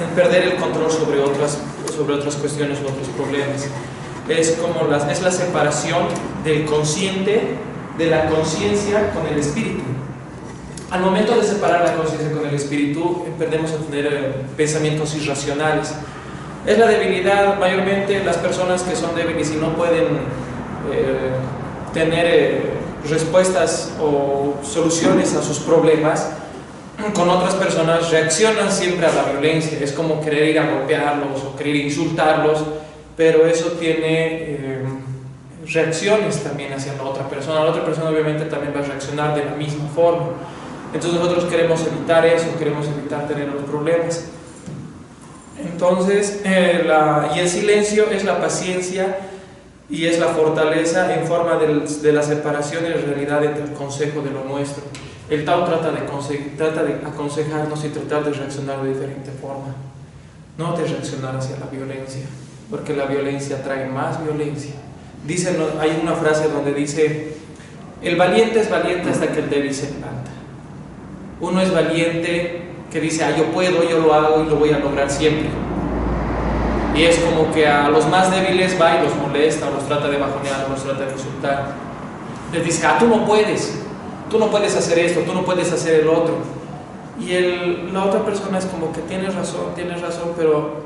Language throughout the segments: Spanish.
en perder el control sobre otras cuestiones u otros problemas. Es la separación del consciente, de la conciencia con el espíritu. Al momento de separar la conciencia con el espíritu, perdemos a tener pensamientos irracionales. Es la debilidad, mayormente las personas que son débiles y no pueden tener respuestas o soluciones a sus problemas con otras personas, reaccionan siempre a la violencia. Es como querer ir a golpearlos o querer insultarlos, pero eso tiene reacciones también hacia la otra persona. La otra persona obviamente también va a reaccionar de la misma forma. Entonces nosotros queremos evitar eso, queremos evitar tener los problemas. Entonces, y el silencio es la paciencia y es la fortaleza en forma de la separación en realidad entre el consejo de lo nuestro. El Tao trata de aconsejarnos y tratar de reaccionar de diferente forma. No de reaccionar hacia la violencia, porque la violencia trae más violencia. Hay una frase donde dice: el valiente es valiente hasta que el débil se levanta. Uno es valiente que dice: yo puedo, yo lo hago y lo voy a lograr siempre. Y es como que a los más débiles va y los molesta, o los trata de bajonear, o los trata de insultar. Les dice: tú no puedes hacer esto, tú no puedes hacer el otro. Y la otra persona es como que tienes razón, pero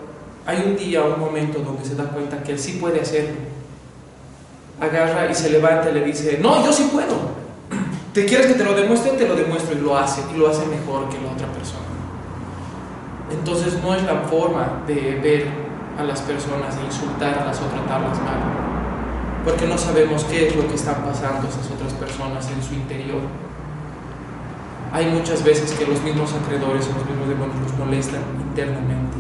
hay un momento donde se da cuenta que él sí puede hacerlo. Agarra y se levanta y le dice: no, yo sí puedo. ¿Te quieres que te lo demuestre? Te lo demuestro, y lo hace mejor que la otra persona. Entonces no es la forma de ver a las personas e insultarlas o tratarlas mal, porque no sabemos qué es lo que están pasando esas otras personas en su interior. Hay muchas veces que los mismos acreedores o los mismos demonios los molestan internamente,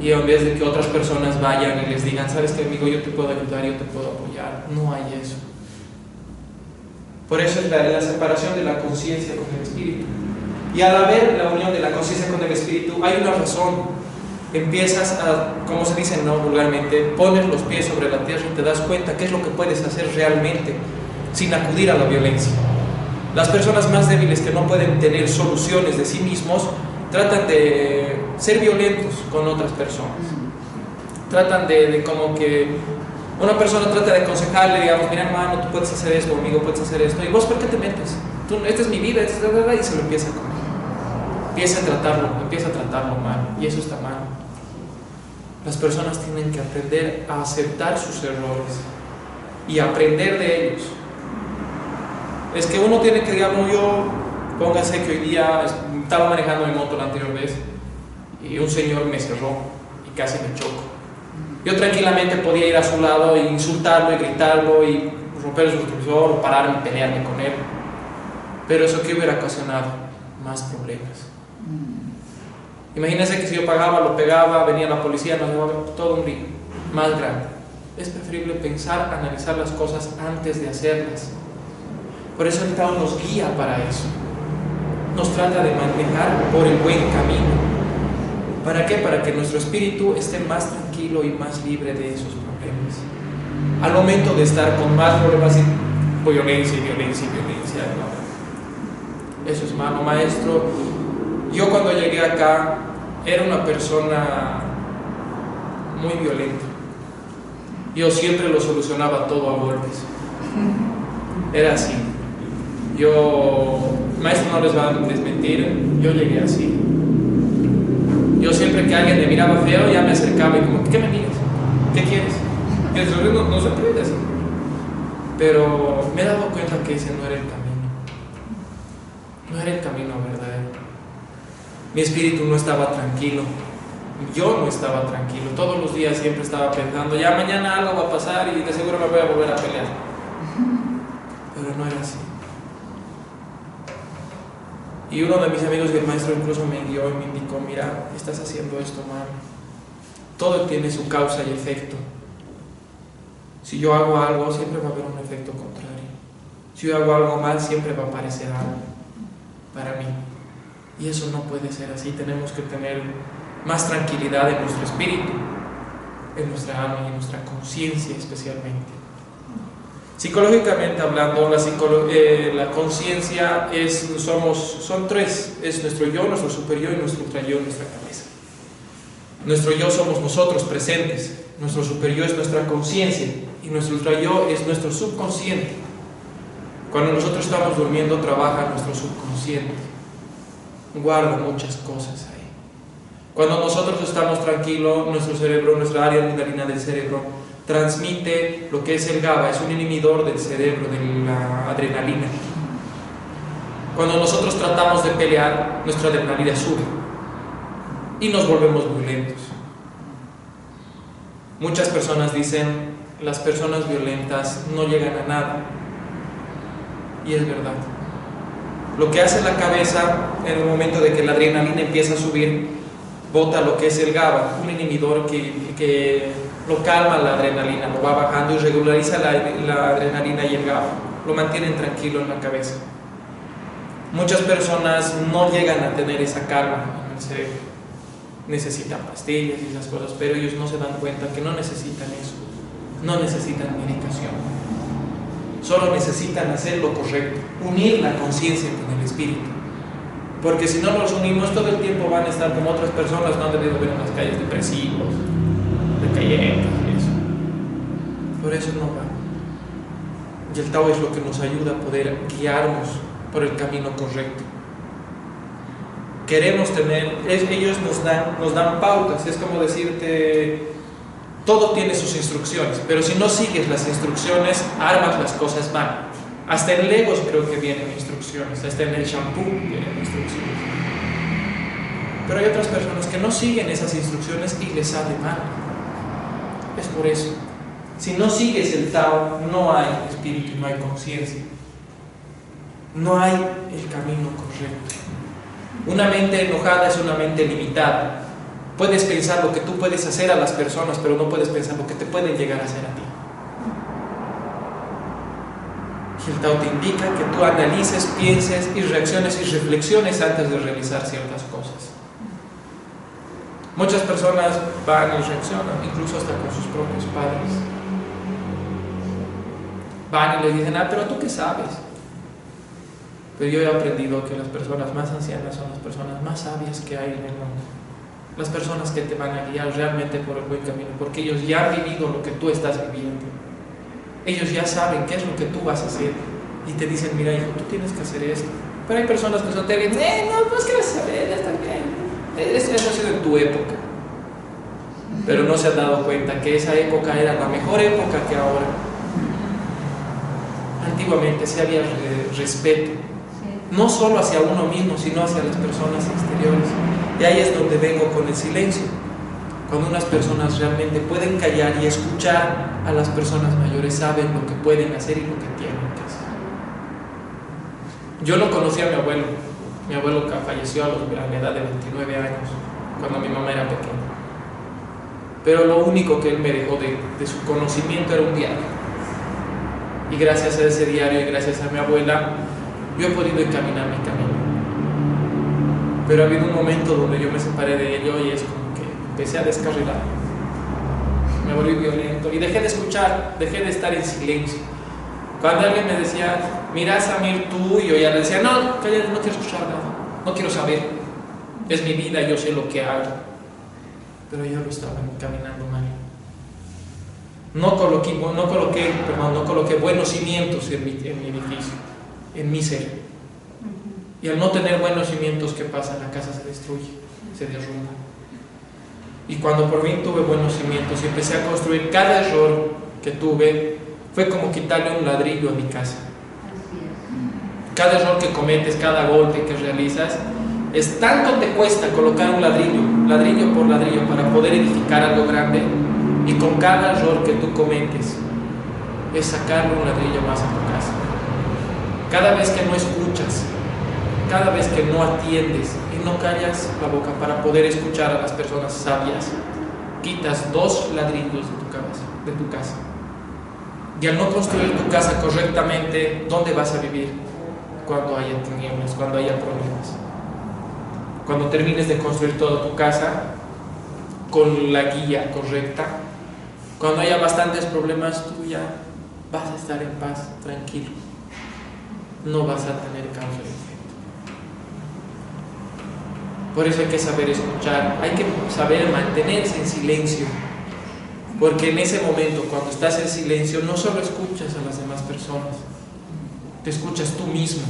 y en vez de que otras personas vayan y les digan: sabes qué, amigo, yo te puedo ayudar, yo te puedo apoyar, no hay eso. Por eso es la separación de la conciencia con el espíritu. Y al haber la unión de la conciencia con el espíritu, hay una razón. Empiezas a, como se dice no vulgarmente, pones los pies sobre la tierra y te das cuenta qué es lo que puedes hacer realmente sin acudir a la violencia. Las personas más débiles que no pueden tener soluciones de sí mismos tratan de ser violentos con otras personas. Tratan de como que una persona trata de aconsejarle, digamos: mira, hermano, tú puedes hacer esto, amigo, puedes hacer esto, y vos, ¿por qué te metes? Esta es mi vida, esta es la verdad, y se lo empieza a comer. Empieza a tratarlo mal, y eso está mal. Las personas tienen que aprender a aceptar sus errores y aprender de ellos. Es que uno tiene que, digamos, póngase que hoy día estaba manejando mi moto la anterior vez y un señor me cerró y casi me choco. Yo tranquilamente podía ir a su lado e insultarlo y gritarlo y romper el retrovisor o pararme y pelearme con él, pero eso que hubiera ocasionado más problemas. Imagínense que si yo lo pegaba, venía la policía, nos llevaba todo un lío más grande. Es preferible pensar, analizar las cosas antes de hacerlas. Por eso el Tao nos guía para eso. Nos trata de manejar por el buen camino. ¿Para qué? Para que nuestro espíritu esté más tranquilo y más libre de esos problemas. Al momento de estar con más problemas y violencia, ¿no? Eso es malo, maestro. Yo cuando llegué acá era una persona muy violenta. Yo siempre lo solucionaba todo a golpes. Era así. Maestro no les va a desmentir, yo llegué así. Yo siempre que alguien me miraba feo, ya me acercaba y como: ¿qué me miras? ¿Qué quieres? No se puede así. Pero me he dado cuenta que ese no era el camino. No era el camino verdadero. Mi espíritu no estaba tranquilo. Yo no estaba tranquilo. Todos los días siempre estaba pensando: ya mañana algo va a pasar y de seguro me voy a volver a pelear. Pero no era así. Y uno de mis amigos, el maestro, incluso me guió y me indicó: mira, estás haciendo esto mal. Todo tiene su causa y efecto. Si yo hago algo, siempre va a haber un efecto contrario. Si yo hago algo mal, siempre va a aparecer algo para mí. Y eso no puede ser así. Tenemos que tener más tranquilidad en nuestro espíritu, en nuestra alma y en nuestra conciencia especialmente. Psicológicamente hablando, la conciencia son tres: es nuestro yo, nuestro superior y nuestro ultrayó, nuestra cabeza. Nuestro yo somos nosotros presentes, nuestro superyo es nuestra conciencia y nuestro ultrayo es nuestro subconsciente. Cuando nosotros estamos durmiendo trabaja nuestro subconsciente, guarda muchas cosas ahí. Cuando nosotros estamos tranquilos, nuestro cerebro, nuestra área amigdalina del cerebro transmite lo que es el GABA, es un inhibidor del cerebro, de la adrenalina. Cuando nosotros tratamos de pelear, nuestra adrenalina sube y nos volvemos violentos. Muchas personas dicen, las personas violentas no llegan a nada. Y es verdad. Lo que hace la cabeza en el momento de que la adrenalina empieza a subir, bota lo que es el GABA, un inhibidor que lo calma la adrenalina, lo va bajando y regulariza la adrenalina y el GABA, lo mantienen tranquilo en la cabeza. Muchas personas no llegan a tener esa calma en el cerebro, necesitan pastillas y esas cosas, pero ellos no se dan cuenta que no necesitan eso, no necesitan medicación. Solo necesitan hacer lo correcto, unir la conciencia con el espíritu. Porque si no los unimos, todo el tiempo van a estar como otras personas, no han debido ver en las calles depresivos, decayentes y eso. Por eso no va. Y el Tao es lo que nos ayuda a poder guiarnos por el camino correcto. Queremos tener, ellos nos dan pautas, es como decirte, todo tiene sus instrucciones, pero si no sigues las instrucciones, armas las cosas mal. Hasta en Legos creo que vienen instrucciones, hasta en el shampoo vienen instrucciones. Pero hay otras personas que no siguen esas instrucciones y les sale mal. Es por eso. Si no sigues el Tao, no hay espíritu, no hay conciencia. No hay el camino correcto. Una mente enojada es una mente limitada. Puedes pensar lo que tú puedes hacer a las personas, pero no puedes pensar lo que te pueden llegar a hacer a ti. Y el Tao te indica que tú analices, pienses y reacciones y reflexiones antes de realizar ciertas cosas. Muchas personas van y reaccionan, incluso hasta con sus propios padres. Van y les dicen, pero tú qué sabes. Pero yo he aprendido que las personas más ancianas son las personas más sabias que hay en el mundo. Las personas que te van a guiar realmente por el buen camino, porque ellos ya han vivido lo que tú estás viviendo. Ellos ya saben qué es lo que tú vas a hacer y te dicen, mira hijo, tú tienes que hacer esto. Pero hay personas que son terribles, no es que vas a saber, ya está bien. Eso ha sido en tu época. Pero no se han dado cuenta que esa época era la mejor época que ahora. Antiguamente sí había respeto, no solo hacia uno mismo, sino hacia las personas exteriores. Y ahí es donde vengo con el silencio. Cuando unas personas realmente pueden callar y escuchar a las personas mayores, saben lo que pueden hacer y lo que tienen que hacer. Yo no conocí a mi abuelo. Mi abuelo falleció a la edad de 29 años, cuando mi mamá era pequeña. Pero lo único que él me dejó de su conocimiento era un diario. Y gracias a ese diario y gracias a mi abuela, yo he podido encaminar mi camino. Pero ha habido un momento donde yo me separé de ello y es como que empecé a descarrilar. Me volví violento y dejé de escuchar, dejé de estar en silencio. Cuando alguien me decía, mira Samir, tú, y yo ya le decía, no, cállate, no quiero escuchar nada, no quiero saber. Es mi vida, yo sé lo que hago. Pero yo lo estaba encaminando mal. No coloqué buenos cimientos en mi edificio, en mi ser. Y al no tener buenos cimientos, ¿qué pasa? La casa se destruye, se derrumba. Y cuando por fin tuve buenos cimientos y empecé a construir, cada error que tuve fue como quitarle un ladrillo a mi casa. Cada error que cometes, cada golpe que realizas, es tanto te cuesta colocar un ladrillo, ladrillo por ladrillo, para poder edificar algo grande. Y con cada error que tú cometes, es sacarle un ladrillo más a tu casa. Cada vez que no escuchas, cada vez que no atiendes y no callas la boca para poder escuchar a las personas sabias, quitas 2 ladrillos de tu casa. Y al no construir tu casa correctamente, ¿dónde vas a vivir? Cuando haya tinieblas, cuando haya problemas. Cuando termines de construir toda tu casa con la guía correcta, cuando haya bastantes problemas, tú ya vas a estar en paz, tranquilo. No vas a tener causa de efecto. Por eso hay que saber escuchar, hay que saber mantenerse en silencio. Porque en ese momento, cuando estás en silencio, no solo escuchas a las demás personas, te escuchas tú mismo.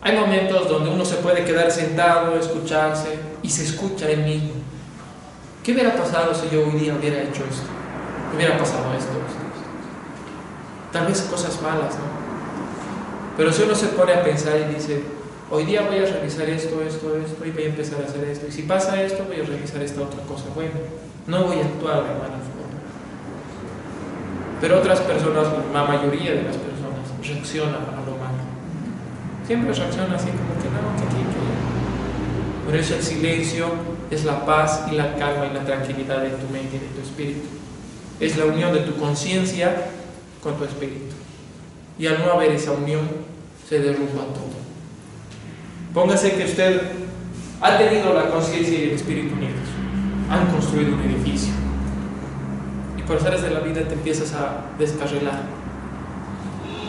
Hay momentos donde uno se puede quedar sentado, escucharse, y se escucha él mismo. ¿Qué hubiera pasado si yo hoy día hubiera hecho esto? Hubiera pasado esto. Tal vez cosas malas, ¿no? Pero si uno se pone a pensar y dice, hoy día voy a realizar esto, y voy a empezar a hacer esto, y si pasa esto, voy a realizar esta otra cosa buena. No voy a actuar de mala forma. Pero otras personas, la mayoría de las personas, reaccionan a lo malo. Siempre reaccionan así como que no, que aquí, que allá. Por eso el silencio es la paz y la calma y la tranquilidad de tu mente y de tu espíritu. Es la unión de tu conciencia con tu espíritu. Y al no haber esa unión, se derrumba todo. Póngase que usted ha tenido la conciencia y el espíritu unidos. Han construido un edificio. Y por azares de la vida te empiezas a descarrilar.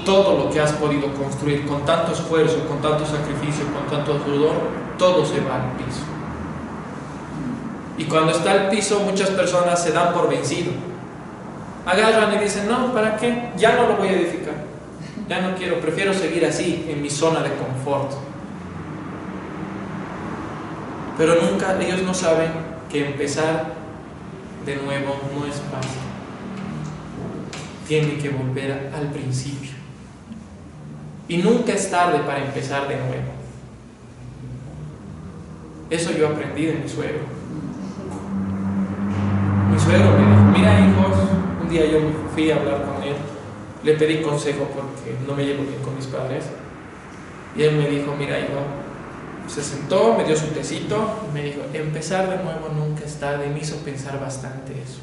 Todo lo que has podido construir con tanto esfuerzo, con tanto sacrificio, con tanto sudor, todo se va al piso. Y cuando está al piso, muchas personas se dan por vencido. Agarran y dicen, no, ¿para qué? Ya no lo voy a edificar. Ya no quiero, prefiero seguir así, en mi zona de confort. Pero nunca, ellos no saben que empezar de nuevo no es fácil. Tiene que volver al principio. Y nunca es tarde para empezar de nuevo. Eso yo aprendí de mi suegro. Mi suegro me dijo, mira hijos, un día yo fui a hablar con él, le pedí consejo porque no me llevo bien con mis padres, y él me dijo, mira hijo, se sentó, me dio su tecito y me dijo, empezar de nuevo nunca es tarde. Y me hizo pensar bastante eso.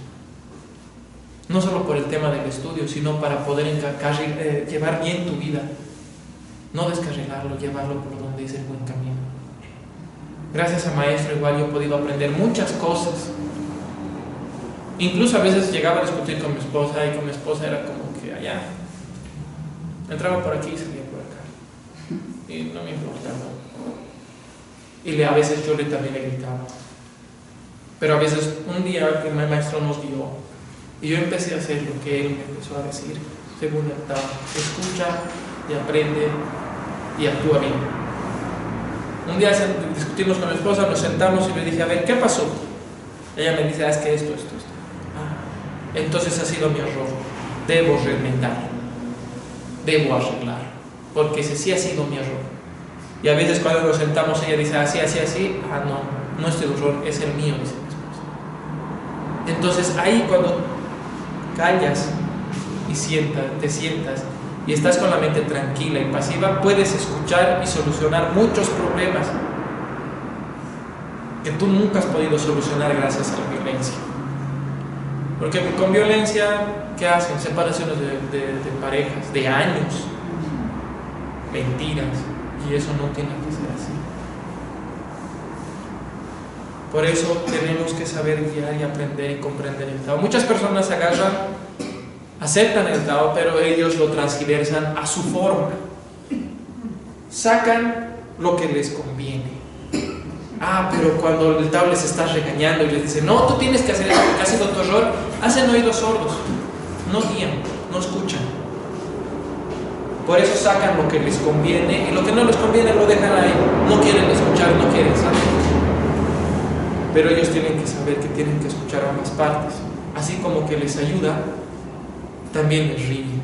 No solo por el tema del estudio, sino para poder llevar bien tu vida. No descarrilarlo, llevarlo por donde es el buen camino. Gracias a maestro igual yo he podido aprender muchas cosas. Incluso a veces llegaba a discutir con mi esposa, y con mi esposa era como que allá entraba por aquí y salía por acá, y no me importaba. Y a veces yo también le gritaba. Pero a veces un día el maestro nos guió y yo empecé a hacer lo que él me empezó a decir, según el Tao: escucha y aprende y actúa bien. Un día discutimos con mi esposa, nos sentamos y le dije, a ver, ¿qué pasó? Ella me dice, es que esto. Entonces ha sido mi error, debo remendar, debo arreglar, porque ese sí ha sido mi error. Y a veces cuando nos sentamos ella dice, así, no es tu error, es el mío, dice mi esposa. Entonces ahí cuando callas y te sientas y estás con la mente tranquila y pasiva, puedes escuchar y solucionar muchos problemas que tú nunca has podido solucionar gracias a la violencia. Porque con violencia, ¿qué hacen? Separaciones de parejas, de años, mentiras, y eso no tiene que ser así. Por eso tenemos que saber guiar y aprender y comprender el Tao. Muchas personas aceptan el Tao, pero ellos lo transgiversan a su forma. Sacan lo que les conviene. Pero cuando el Tao les está regañando y les dice, no, tú tienes que hacer eso porque ha sido tu error, hacen oídos sordos, no guían, no escuchan. Por eso sacan lo que les conviene y lo que no les conviene lo dejan ahí. No quieren escuchar, no quieren saber. Pero ellos tienen que saber que tienen que escuchar ambas partes. Así como que les ayuda, también les riñe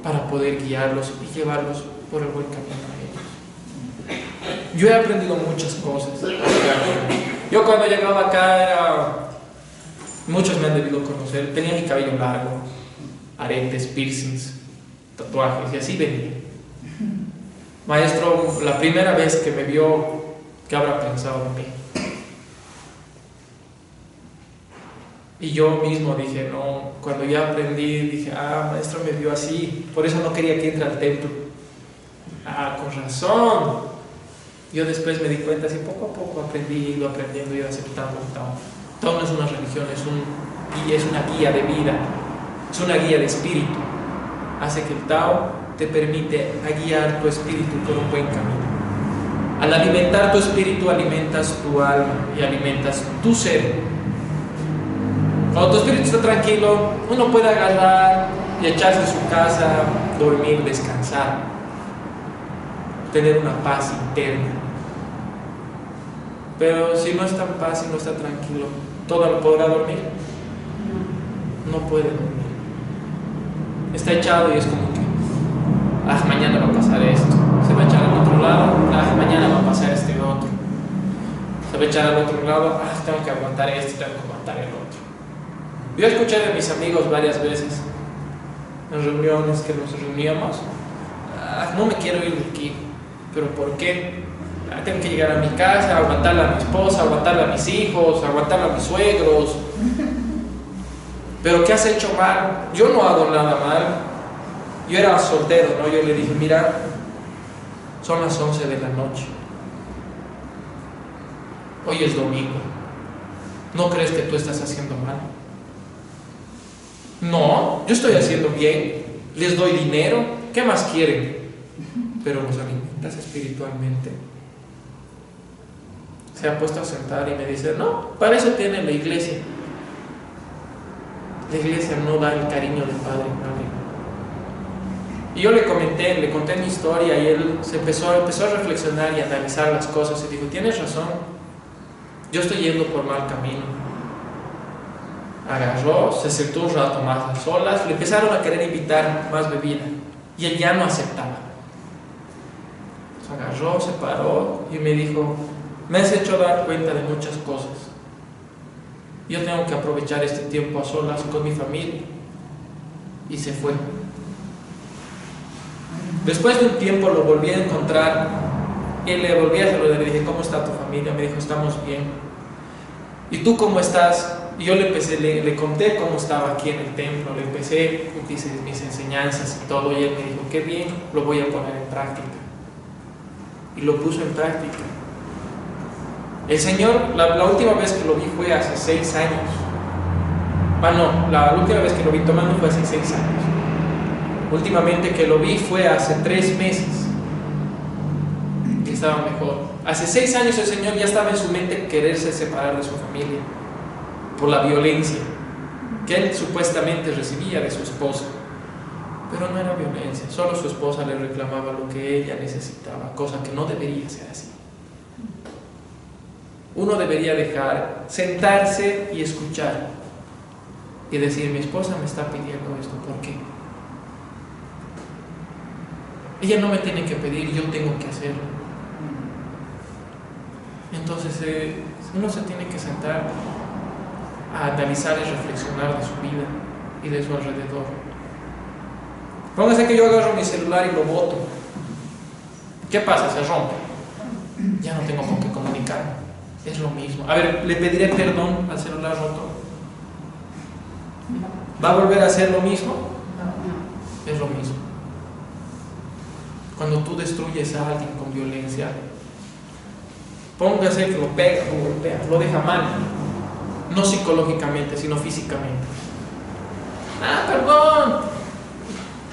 para poder guiarlos y llevarlos por el buen camino a ellos. Yo he aprendido muchas cosas. Yo cuando llegaba acá muchos me han debido conocer, tenía mi cabello largo, aretes, piercings, tatuajes, y así venía. Maestro, la primera vez que me vio, ¿qué habrá pensado de mí? Y yo mismo dije, no, cuando ya aprendí, dije, maestro me vio así, por eso no quería que entre al templo. Con razón. Yo después me di cuenta, así poco a poco aprendí, ido aprendiendo, ido aceptando el Tao. Tao no es una religión, es una guía de vida, es una guía de espíritu. Hace que el Tao te permite guiar tu espíritu por un buen camino. Al alimentar tu espíritu, alimentas tu alma y alimentas tu ser. Cuando tu espíritu está tranquilo, uno puede agarrar y echarse en su casa, dormir, descansar, tener una paz interna. Pero si no está en paz y no está tranquilo, ¿todo lo podrá dormir? No puede dormir. Está echado y es como que, mañana va a pasar esto. Se va a echar al otro lado, mañana va a pasar este otro. Se va a echar al otro lado, tengo que aguantar esto, tengo que aguantar el otro. Yo escuché de mis amigos varias veces, en reuniones que nos reuníamos, no me quiero ir de aquí, pero ¿por qué? Tengo que llegar a mi casa, aguantarle a mi esposa, aguantarle a mis hijos, aguantarle a mis suegros. ¿Pero qué has hecho mal? Yo no hago nada mal. Yo era soltero, ¿no? Yo le dije, mira, son las 11 de la noche. Hoy es domingo. ¿No crees que tú estás haciendo mal? No, yo estoy haciendo bien. Les doy dinero. ¿Qué más quieren? Pero los alimentas espiritualmente. Se ha puesto a sentar y me dice, no, para eso tiene la iglesia. La iglesia no da el cariño del padre y madre. Y yo le conté mi historia y él empezó a reflexionar y a analizar las cosas y dijo, tienes razón, yo estoy yendo por mal camino. Agarró, se sentó un rato más a solas, le empezaron a querer invitar más bebida y él ya no aceptaba. Se agarró, se paró y me dijo, me has hecho dar cuenta de muchas cosas. Yo tengo que aprovechar este tiempo a solas con mi familia. Y se fue. Después de un tiempo lo volví a encontrar y le volví a saludar. Le dije, ¿cómo está tu familia? Me dijo, estamos bien. ¿Y tú cómo estás? Y yo le conté cómo estaba aquí en el templo. Le empecé mis enseñanzas y todo. Y él me dijo, qué bien, lo voy a poner en práctica. Y lo puso en práctica. El Señor, la última vez que lo vi fue hace 6 años. La última vez que lo vi tomando fue hace 6 años. Últimamente que lo vi fue hace 3 meses. Que estaba mejor. Hace 6 años el Señor ya estaba en su mente quererse separar de su familia por la violencia que él supuestamente recibía de su esposa. Pero no era violencia, solo su esposa le reclamaba lo que ella necesitaba, cosa que no debería ser así. Uno debería sentarse y escuchar y decir, mi esposa me está pidiendo esto, ¿por qué? Ella no me tiene que pedir, yo tengo que hacerlo. Entonces uno se tiene que sentar a analizar y reflexionar de su vida y de su alrededor. Póngase que yo agarro mi celular y lo boto. ¿Qué pasa? Se rompe. Ya no tengo con qué comunicar. Es lo mismo. A ver, ¿le pediré perdón al celular roto? ¿Va a volver a hacer lo mismo? Es lo mismo. Cuando tú destruyes a alguien con violencia, póngase que lo pega, lo golpea, lo deja mal. No psicológicamente, sino físicamente. Perdón.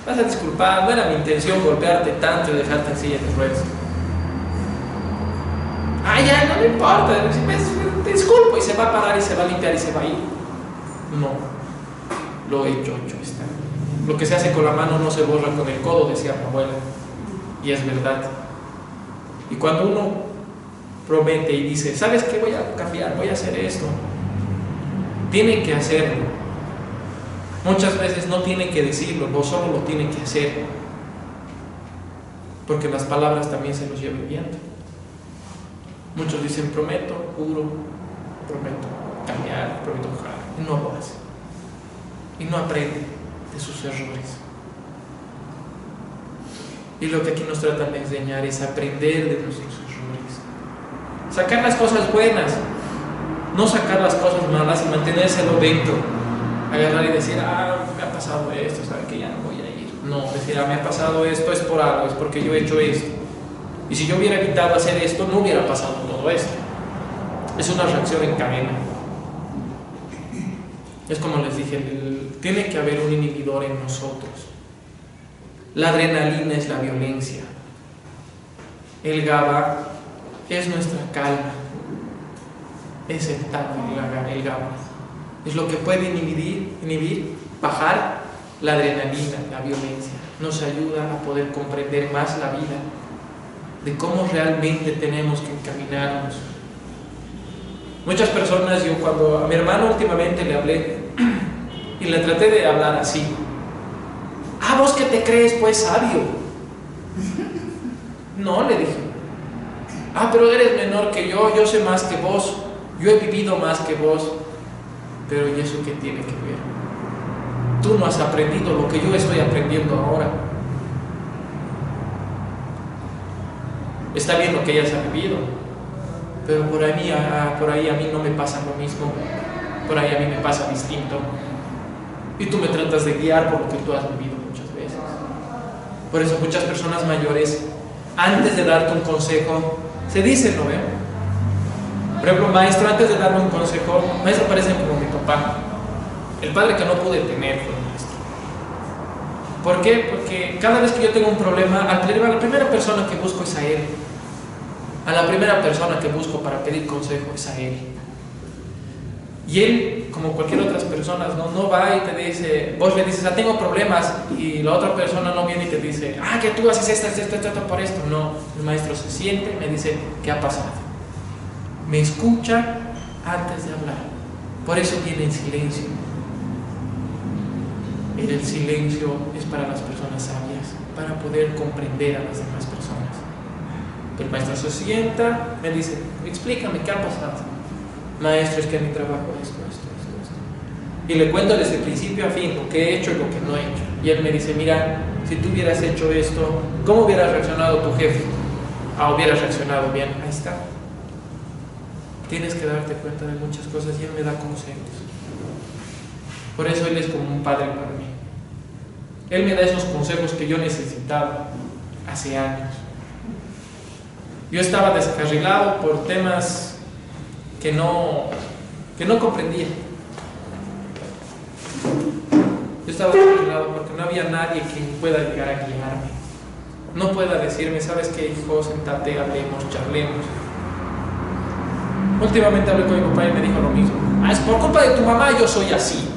Vas a disculpar, no era mi intención golpearte tanto y dejarte en silla de ruedas. Ya, no me importa, te disculpo, y se va a parar y se va a limpiar y se va a ir. No, lo he hecho está. Lo que se hace con la mano no se borra con el codo, decía mi abuela, y es verdad. Y cuando uno promete y dice, ¿sabes qué? Voy a cambiar, voy a hacer esto, tiene que hacerlo. Muchas veces no tiene que decirlo, no solo lo tiene que hacer, porque las palabras también se los lleva el viento. Muchos dicen, prometo, juro, prometo cambiar, prometo jurar, y no lo hace. Y no aprende de sus errores. Y lo que aquí nos tratan de enseñar es aprender de nuestros errores. Sacar las cosas buenas, no sacar las cosas malas y mantenérselo dentro. Agarrar y decir, me ha pasado esto, ¿sabe que ya no voy a ir? No, decir, me ha pasado esto, es por algo, es porque yo he hecho esto. Y si yo hubiera evitado hacer esto, no hubiera pasado todo esto. Es una reacción en cadena. Es como les dije, tiene que haber un inhibidor en nosotros. La adrenalina es la violencia. El GABA es nuestra calma, es el tacto, el GABA. Es lo que puede inhibir, bajar la adrenalina, la violencia. Nos ayuda a poder comprender más la vida, de cómo realmente tenemos que encaminarnos. Muchas personas, yo cuando a mi hermano últimamente le hablé y le traté de hablar así: ah, vos que te crees pues sabio. No, le dije. Ah, pero eres menor que yo sé más que vos, yo he vivido más que vos. Pero ¿y eso qué tiene que ver? Tú no has aprendido lo que yo estoy aprendiendo ahora. Está bien lo que ellas han vivido, pero por ahí a mí no me pasa lo mismo, por ahí a mí me pasa distinto. Y tú me tratas de guiar por lo que tú has vivido muchas veces. Por eso muchas personas mayores, antes de darte un consejo, se dicen, ¿no ve? Por ejemplo, maestro, antes de darme un consejo, maestro, parecen como mi papá, el padre que no pude tener fue maestro. ¿Por qué? Porque cada vez que yo tengo un problema, a la primera persona que busco es a él. A la primera persona que busco para pedir consejo es a él. Y él, como cualquier otra persona, no va y te dice, vos le dices, ah, tengo problemas, y la otra persona no viene y te dice, ah, que tú haces esto por esto. No, el maestro se siente, me dice, ¿qué ha pasado? Me escucha antes de hablar. Por eso viene en silencio. El silencio es para las personas sabias, para poder comprender a las demás personas. El maestro se sienta, me dice, explícame, ¿qué ha pasado? Maestro, es que en mi trabajo esto. Y le cuento desde el principio a fin lo que he hecho y lo que no he hecho. Y él me dice, mira, si tú hubieras hecho esto, ¿cómo hubiera reaccionado tu jefe? Ah, hubieras reaccionado bien. Ahí está. Tienes que darte cuenta de muchas cosas y él me da consejos. Por eso él es como un padre para mí. Él me da esos consejos que yo necesitaba hace años. Yo estaba descarrilado por temas que no comprendía. Yo estaba descarrilado porque no había nadie que pueda llegar a guiarme. No pueda decirme, ¿sabes qué, hijo? Sentate, hablemos, charlemos. Últimamente hablé con mi papá y me dijo lo mismo. Ah, es por culpa de tu mamá, yo soy así.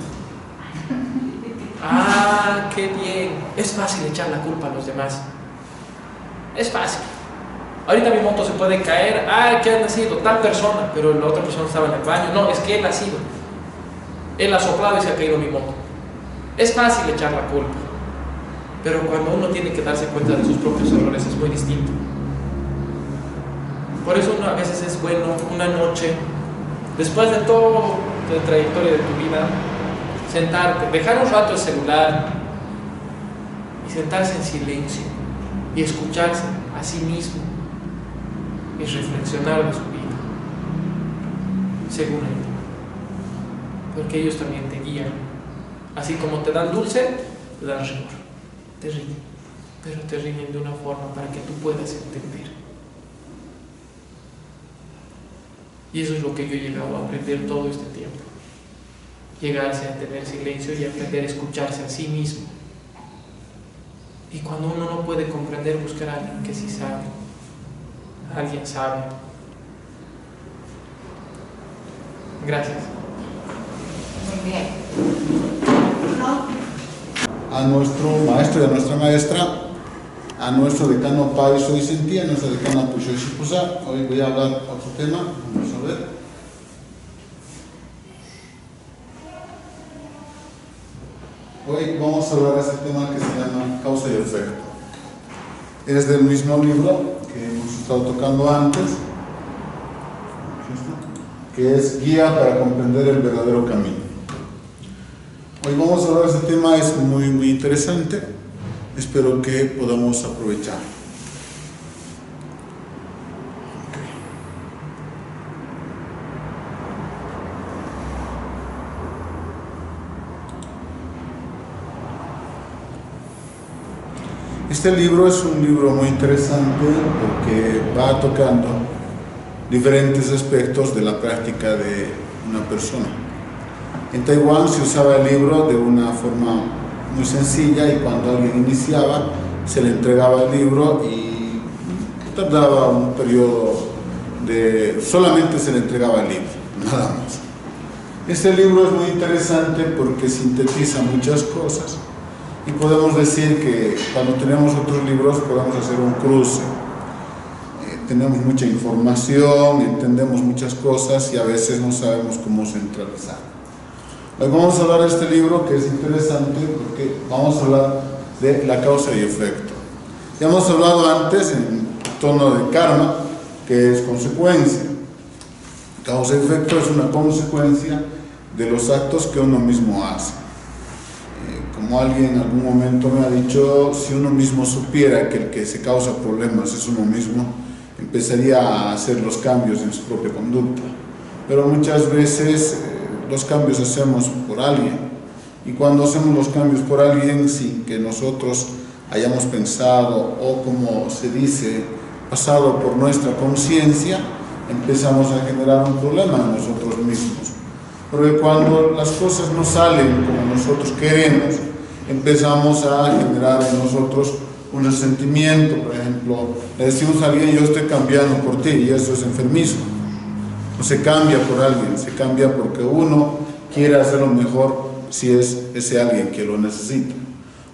Ah, qué bien. Es fácil echar la culpa a los demás. Es fácil. Ahorita mi moto se puede caer. Ah, ¿qué ha sido? Tal persona. Pero la otra persona estaba en el baño. No, es que él ha sido. Él ha soplado y se ha caído mi moto. Es fácil echar la culpa. Pero cuando uno tiene que darse cuenta de sus propios errores es muy distinto. Por eso a veces es bueno una noche, después de toda la trayectoria de tu vida, sentarte, dejar un rato el celular y sentarse en silencio y escucharse a sí mismo y reflexionar de su vida, según él. Porque ellos también te guían. Así como te dan dulce, te dan rigor, te riñen, pero te riñen de una forma para que tú puedas entender. Y eso es lo que yo he llegado a aprender todo este tiempo. Llegarse a tener silencio y aprender a escucharse a sí mismo. Y cuando uno no puede comprender, buscar a alguien que sí sabe. Alguien sabe. Gracias. Muy bien. A nuestro maestro y a nuestra maestra, a nuestro decano Pai Soy Sentía, a nuestra decana Pushoy Shipusa. Hoy voy a hablar otro tema, vamos a ver. Hoy vamos a hablar de ese tema que se llama causa y efecto. Es del mismo libro que hemos estado tocando antes, que es Guía para comprender el verdadero camino. Hoy vamos a hablar de este tema, es muy interesante. Espero que podamos aprovechar. Este libro es un libro muy interesante porque va tocando diferentes aspectos de la práctica de una persona. En Taiwán se usaba el libro de una forma muy sencilla y cuando alguien iniciaba se le entregaba el libro y tardaba un periodo solamente se le entregaba el libro, nada más. Este libro es muy interesante porque sintetiza muchas cosas y podemos decir que cuando tenemos otros libros podemos hacer un cruce. Tenemos mucha información, entendemos muchas cosas y a veces no sabemos cómo centralizar. Hoy vamos a hablar de este libro que es interesante porque vamos a hablar de la causa y efecto. Ya hemos hablado antes en tono de karma, que es consecuencia. Causa y efecto es una consecuencia de los actos que uno mismo hace. Como alguien en algún momento me ha dicho, si uno mismo supiera que el que se causa problemas es uno mismo, empezaría a hacer los cambios en su propia conducta. Pero muchas veces los cambios hacemos por alguien, y cuando hacemos los cambios por alguien sin que nosotros hayamos pensado o, como se dice, pasado por nuestra conciencia, empezamos a generar un problema en nosotros mismos. Porque cuando las cosas no salen como nosotros queremos, empezamos a generar en nosotros un resentimiento. Por ejemplo, le decimos a alguien, yo estoy cambiando por ti, y eso es enfermizo. No se cambia por alguien, se cambia porque uno quiere hacerlo mejor si es ese alguien que lo necesita.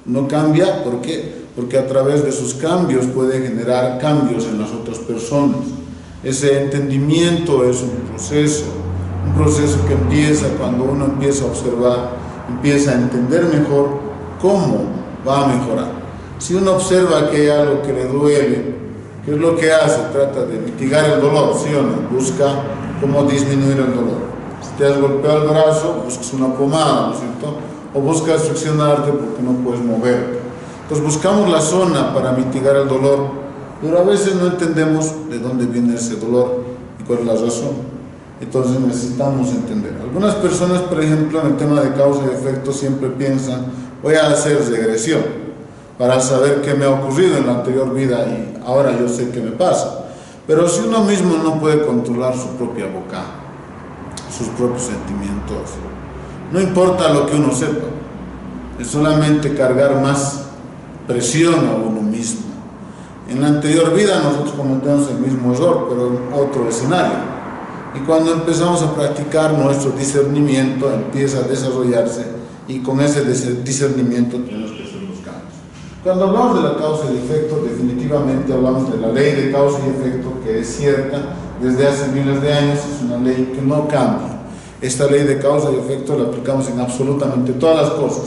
Uno cambia, ¿por qué? Porque a través de sus cambios puede generar cambios en las otras personas. Ese entendimiento es un proceso que empieza cuando uno empieza a observar, empieza a entender mejor cómo va a mejorar. Si uno observa que hay algo que le duele, ¿qué es lo que hace? Trata de mitigar el dolor, ¿sí o no? Busca cómo disminuir el dolor. Si te has golpeado el brazo, buscas una pomada, ¿no es cierto? O buscas succionarte porque no puedes moverte. Entonces buscamos la zona para mitigar el dolor, pero a veces no entendemos de dónde viene ese dolor y cuál es la razón. Entonces necesitamos entender. Algunas personas, por ejemplo, en el tema de causa y efecto siempre piensan, voy a hacer regresión para saber qué me ha ocurrido en la anterior vida y ahora yo sé qué me pasa. Pero si uno mismo no puede controlar su propia boca, sus propios sentimientos, no importa lo que uno sepa, es solamente cargar más presión a uno mismo. En la anterior vida nosotros cometemos el mismo error, pero en otro escenario. Y cuando empezamos a practicar, nuestro discernimiento empieza a desarrollarse, y con ese discernimiento tenemos que hacer los cambios. Cuando hablamos de la causa y el efecto, definitivamente hablamos de la ley de causa y efecto, que es cierta desde hace miles de años, es una ley que no cambia. Esta ley de causa y efecto la aplicamos en absolutamente todas las cosas.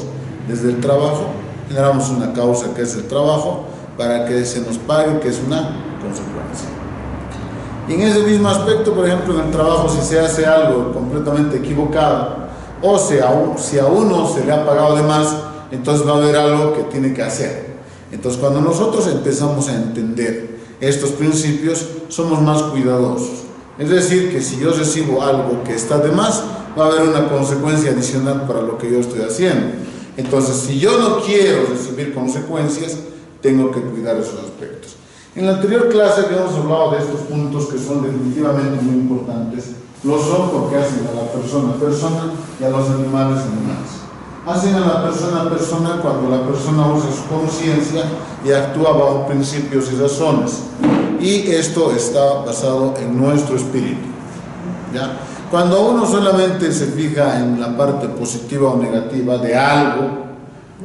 Desde el trabajo, generamos una causa que es el trabajo, para que se nos pague, que es una consecuencia. Y en ese mismo aspecto, por ejemplo, en el trabajo, si se hace algo completamente equivocado, o si a uno se le ha pagado de más, entonces va a haber algo que tiene que hacer. Entonces, cuando nosotros empezamos a entender estos principios, somos más cuidadosos. Es decir, que si yo recibo algo que está de más, va a haber una consecuencia adicional para lo que yo estoy haciendo. Entonces, si yo no quiero recibir consecuencias, tengo que cuidar esos aspectos. En la anterior clase habíamos hablado de estos puntos que son definitivamente muy importantes. Lo son porque hacen a la persona y a los animales. Hacen a la persona cuando la persona usa su conciencia y actúa bajo principios y razones. Y esto está basado en nuestro espíritu, ¿ya? Cuando uno solamente se fija en la parte positiva o negativa de algo,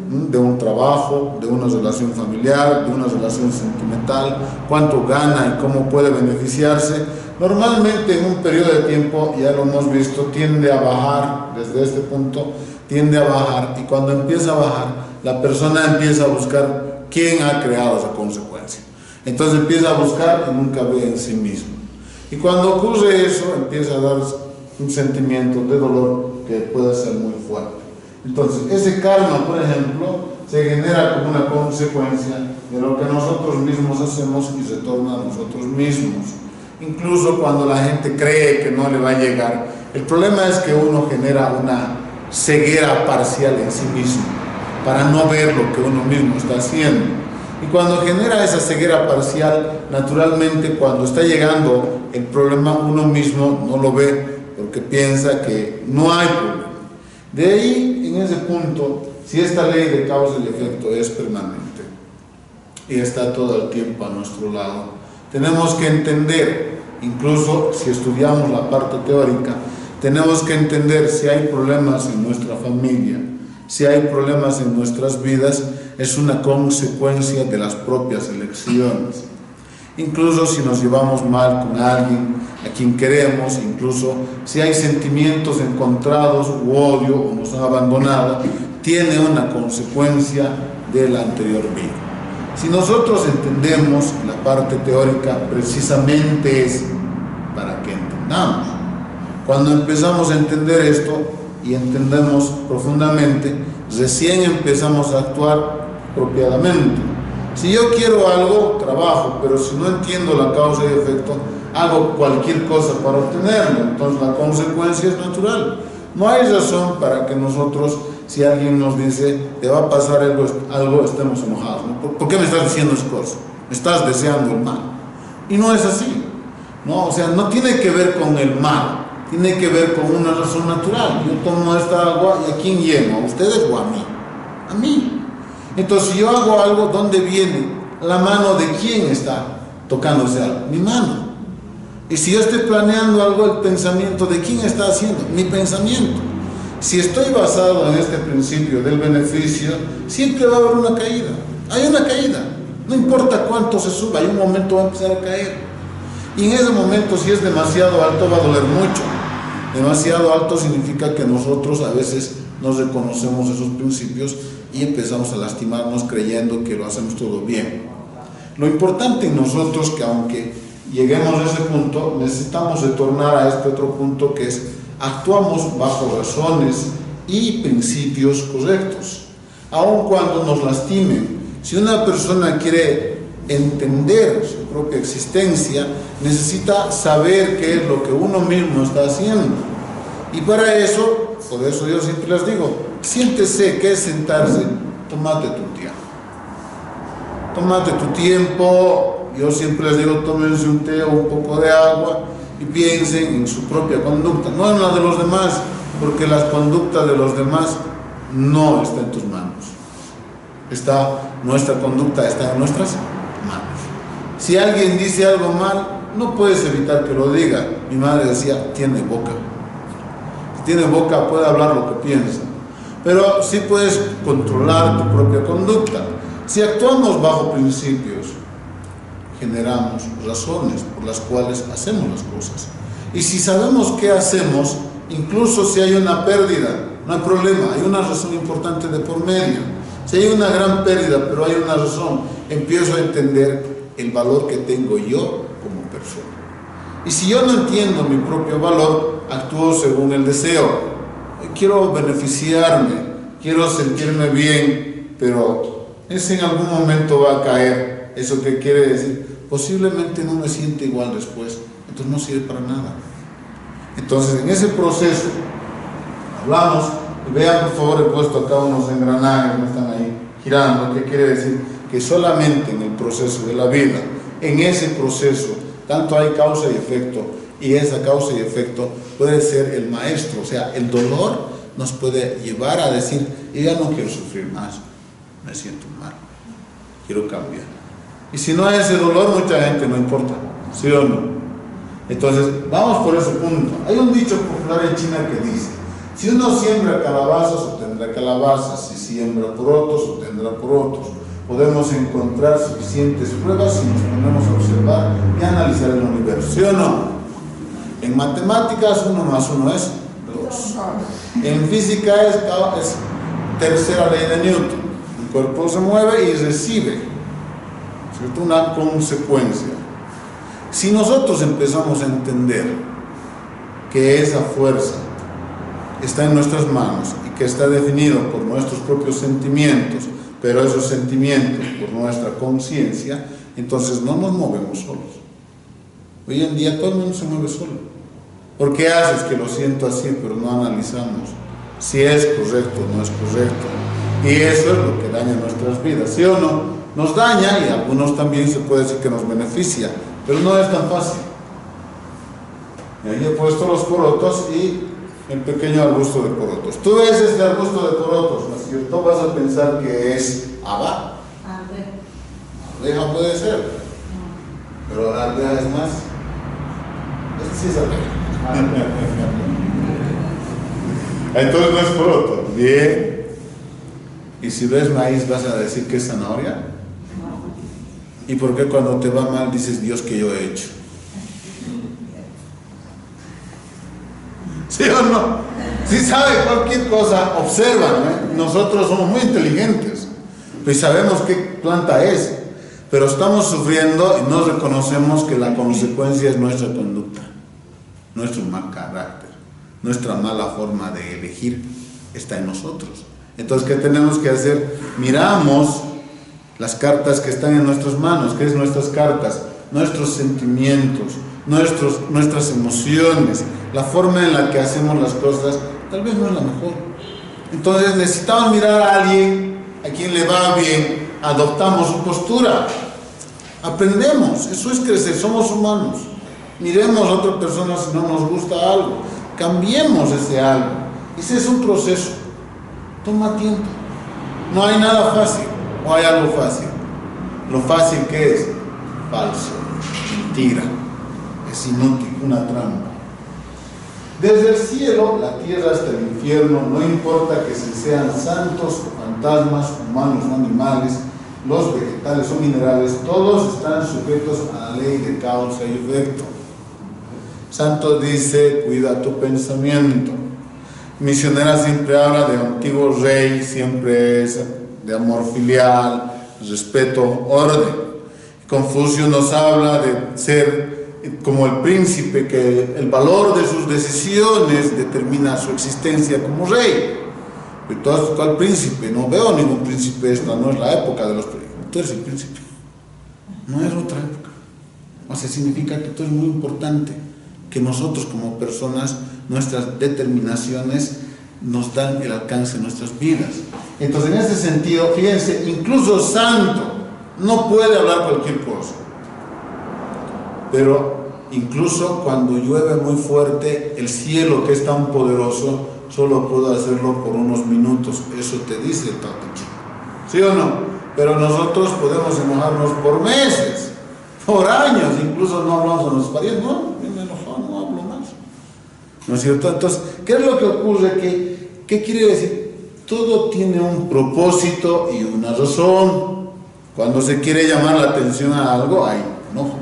de un trabajo, de una relación familiar, de una relación sentimental, cuánto gana y cómo puede beneficiarse, normalmente en un periodo de tiempo, ya lo hemos visto, tiende a bajar. Desde este punto tiende a bajar, y cuando empieza a bajar, la persona empieza a buscar quién ha creado esa consecuencia. Entonces empieza a buscar y nunca ve en sí mismo, y cuando ocurre eso empieza a dar un sentimiento de dolor que puede ser muy fuerte. Entonces ese karma, por ejemplo, se genera como una consecuencia de lo que nosotros mismos hacemos y retorna a nosotros mismos. Incluso cuando la gente cree que no le va a llegar, el problema es que uno genera una ceguera parcial en sí mismo para no ver lo que uno mismo está haciendo. Y cuando genera esa ceguera parcial, naturalmente cuando está llegando el problema, uno mismo no lo ve porque piensa que no hay problema. De ahí, en ese punto, si esta ley de causa y efecto es permanente y está todo el tiempo a nuestro lado, tenemos que entender incluso si estudiamos la parte teórica, tenemos que entender si hay problemas en nuestra familia, si hay problemas en nuestras vidas, es una consecuencia de las propias elecciones. Incluso si nos llevamos mal con alguien a quien queremos, incluso si hay sentimientos encontrados u odio o nos han abandonado, tiene una consecuencia de la anterior vida. Si nosotros entendemos la parte teórica, precisamente es para que entendamos. Cuando empezamos a entender esto y entendemos profundamente, recién empezamos a actuar apropiadamente. Si yo quiero algo, trabajo, pero si no entiendo la causa y efecto, hago cualquier cosa para obtenerlo. Entonces la consecuencia es natural. No hay razón para que nosotros, si alguien nos dice, te va a pasar algo estemos enojados, ¿no? ¿Por qué me estás diciendo esas cosas? Me estás deseando el mal. Y no es así, ¿no? O sea, no tiene que ver con el mal, tiene que ver con una razón natural. Yo tomo esta agua y ¿a quién lleno? ¿A ustedes o a mí? A mí. Entonces, si yo hago algo, ¿dónde viene? La mano de quién está tocándose algo, mi mano. Y si yo estoy planeando algo, el pensamiento de quién está haciendo, mi pensamiento. Si estoy basado en este principio del beneficio, siempre va a haber una caída. Hay una caída, no importa cuánto se suba, hay un momento va a empezar a caer. Y en ese momento, si es demasiado alto, va a doler mucho. Demasiado alto significa que nosotros a veces no reconocemos esos principios y empezamos a lastimarnos creyendo que lo hacemos todo bien. Lo importante en nosotros que aunque lleguemos a ese punto, necesitamos retornar a este otro punto que es actuamos bajo razones y principios correctos. Aun cuando nos lastimen, si una persona quiere entender su propia existencia, necesita saber qué es lo que uno mismo está haciendo. Y para eso, por eso yo siempre les digo, siéntese, ¿qué es sentarse? Tómate tu tiempo. Tómate tu tiempo. Yo siempre les digo, tómense un té o un poco de agua y piensen en su propia conducta, no en la de los demás, porque la conducta de los demás no está en tus manos. Nuestra conducta está en nuestras manos. Si alguien dice algo mal, no puedes evitar que lo diga. Mi madre decía, tiene boca. Si tiene boca, puede hablar lo que piensa. Pero sí puedes controlar tu propia conducta. Si actuamos bajo principios, generamos razones por las cuales hacemos las cosas. Y si sabemos qué hacemos, incluso si hay una pérdida, no hay problema, hay una razón importante de por medio. Si hay una gran pérdida, pero hay una razón, empiezo a entender el valor que tengo yo como persona. Y si yo no entiendo mi propio valor, actúo según el deseo. Quiero beneficiarme, quiero sentirme bien, pero ese en algún momento va a caer. ¿Eso qué quiere decir? Posiblemente no me siente igual después, entonces no sirve para nada. Entonces en ese proceso hablamos, y vean por favor, he puesto acá unos engranajes que están ahí girando. ¿Qué quiere decir? Que solamente en el proceso de la vida, en ese proceso, tanto hay causa y efecto, y esa causa y efecto puede ser el maestro. O sea, el dolor nos puede llevar a decir, yo ya no quiero sufrir más, me siento mal, quiero cambiar. Y si no hay ese dolor, mucha gente no importa, ¿sí o no? Entonces, vamos por ese punto. Hay un dicho popular en China que dice, si uno siembra calabazas, obtendrá calabazas, si siembra porotos, obtendrá porotos. Podemos encontrar suficientes pruebas si nos ponemos a observar y analizar el universo, ¿sí o no? En matemáticas, 1 más 1 es 2. En física es tercera ley de Newton. El cuerpo se mueve y recibe, ¿cierto?, una consecuencia. Si nosotros empezamos a entender que esa fuerza está en nuestras manos y que está definido por nuestros propios sentimientos, pero esos sentimientos por nuestra conciencia, entonces no nos movemos solos. Hoy en día todo el mundo se mueve solo. ¿Por qué haces que lo siento así, pero no analizamos si es correcto o no es correcto? Y eso es lo que daña nuestras vidas, ¿sí o no? Nos daña, y a algunos también se puede decir que nos beneficia, pero no es tan fácil. Y ahí he puesto los porotos y el pequeño arbusto de porotos. Tú ves este arbusto de porotos, ¿no es cierto? Vas a pensar que es haba. Arveja puede ser, pero la arveja es más. Sí, sabe. Entonces no es poroto. Bien. Y si ves maíz, ¿vas a decir que es zanahoria? ¿Y por qué cuando te va mal dices, Dios, que yo he hecho? ¿Sí o no? Si sabe cualquier cosa, observan, ¿eh? Nosotros somos muy inteligentes, pues sabemos qué planta es, pero estamos sufriendo y no reconocemos que la consecuencia es nuestra conducta, nuestro mal carácter, nuestra mala forma de elegir está en nosotros. Entonces, ¿qué tenemos que hacer? Miramos las cartas que están en nuestras manos. ¿Qué es nuestras cartas? Nuestros sentimientos, nuestras emociones, la forma en la que hacemos las cosas, tal vez no es la mejor. Entonces necesitamos mirar a alguien a quien le va bien, adoptamos su postura, aprendemos, eso es crecer, somos humanos. Miremos a otra persona si no nos gusta algo, cambiemos ese algo. Ese es un proceso, toma tiempo. No hay nada fácil, o hay algo fácil. Lo fácil que es falso, mentira, es inútil, una trampa. Desde el cielo, la tierra hasta el infierno, no importa que sean santos, fantasmas, humanos o animales, los vegetales o minerales, todos están sujetos a la ley de causa y efecto. Santo dice, cuida tu pensamiento. Misionera siempre habla de antiguo rey, siempre es de amor filial, respeto, orden. Confucio nos habla de ser como el príncipe, que el valor de sus decisiones determina su existencia como rey. Entonces, ¿cuál príncipe? No veo ningún príncipe, esta no es la época de los príncipes. Tú eres el príncipe, no es otra época. O sea, significa que tú eres muy importante, que nosotros como personas, nuestras determinaciones nos dan el alcance de nuestras vidas. Entonces, en ese sentido, fíjense, incluso santo no puede hablar cualquier cosa. Pero incluso cuando llueve muy fuerte, el cielo, que es tan poderoso, solo puede hacerlo por unos minutos. Eso te dice el Tatachi. ¿Sí o no? Pero nosotros podemos enojarnos por meses, por años, incluso no hablamos a nuestros parientes. No, me he enojado, no hablo más. ¿No es cierto? Entonces, ¿qué es lo que ocurre? ¿Qué quiere decir? Todo tiene un propósito y una razón. Cuando se quiere llamar la atención a algo, hay enojo.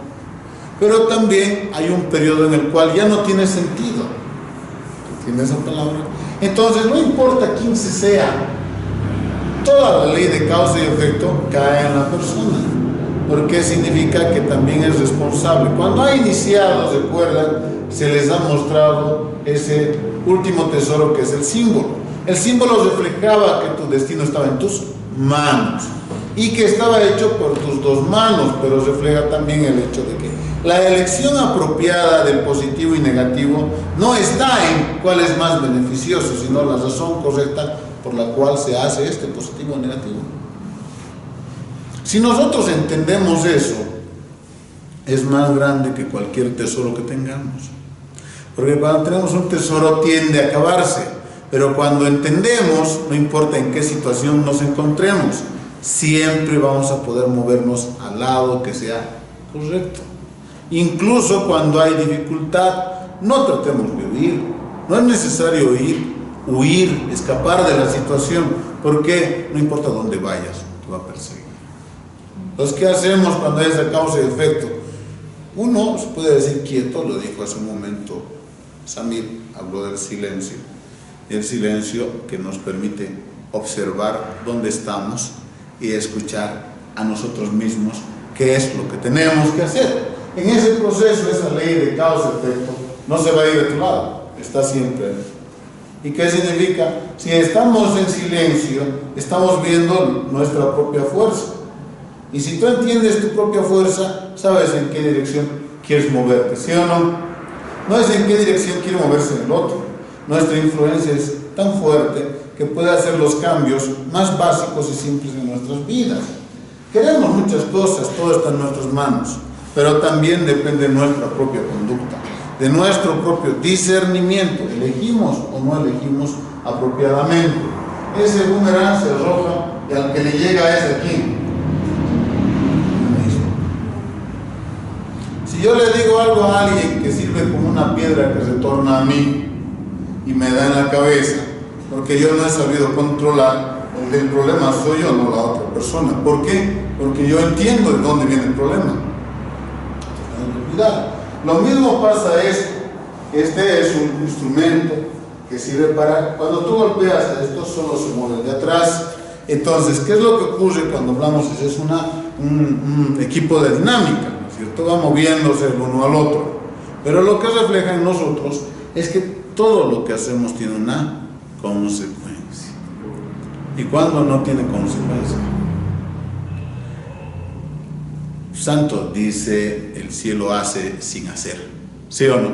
Pero también hay un periodo en el cual ya no tiene sentido. ¿Entiendes esa palabra? Entonces, no importa quién se sea, toda la ley de causa y efecto cae en la persona, porque significa que también es responsable. Cuando hay iniciados, recuerdan, se les ha mostrado ese último tesoro que es el símbolo. El símbolo reflejaba que tu destino estaba en tus manos y que estaba hecho por tus dos manos, pero refleja también el hecho de que la elección apropiada del positivo y negativo no está en cuál es más beneficioso, sino la razón correcta por la cual se hace este positivo o negativo. Si nosotros entendemos eso, es más grande que cualquier tesoro que tengamos. Porque cuando tenemos un tesoro tiende a acabarse, pero cuando entendemos, no importa en qué situación nos encontremos, siempre vamos a poder movernos al lado que sea correcto. Incluso cuando hay dificultad, no tratemos de huir. No es necesario huir, escapar de la situación, porque no importa dónde vayas, te va a perseguir. Entonces, ¿qué hacemos cuando hay esa causa y efecto? Uno se puede decir quieto, lo dijo hace un momento Samir, habló del silencio. Y el silencio que nos permite observar dónde estamos y escuchar a nosotros mismos qué es lo que tenemos que hacer. En ese proceso, esa ley de causa y efecto no se va a ir de tu lado, está siempre. ¿Y qué significa? Si estamos en silencio, estamos viendo nuestra propia fuerza. Y si tú entiendes tu propia fuerza, sabes en qué dirección quieres moverte, ¿sí o no? No es en qué dirección quiere moverse el otro. Nuestra influencia es tan fuerte que puede hacer los cambios más básicos y simples en nuestras vidas. Queremos muchas cosas, todo está en nuestras manos, pero también depende de nuestra propia conducta, de nuestro propio discernimiento. ¿Elegimos o no elegimos apropiadamente? Ese boomerang se arroja y al que le llega es aquí. Si yo le digo algo a alguien que sirve como una piedra que se torna a mí y me da en la cabeza, porque yo no he sabido controlar, el problema soy yo, no la otra persona. ¿Por qué? Porque yo entiendo de dónde viene el problema. Lo mismo pasa esto. Este es un instrumento que sirve para, cuando tú golpeas a esto, solo se mueve de atrás. Entonces, ¿qué es lo que ocurre cuando hablamos? Es un equipo de dinámica, ¿no es cierto? Va moviéndose el uno al otro. Pero lo que refleja en nosotros es que todo lo que hacemos tiene una consecuencia. ¿Y cuando no tiene consecuencia? Santo dice, el cielo hace sin hacer. ¿Sí o no?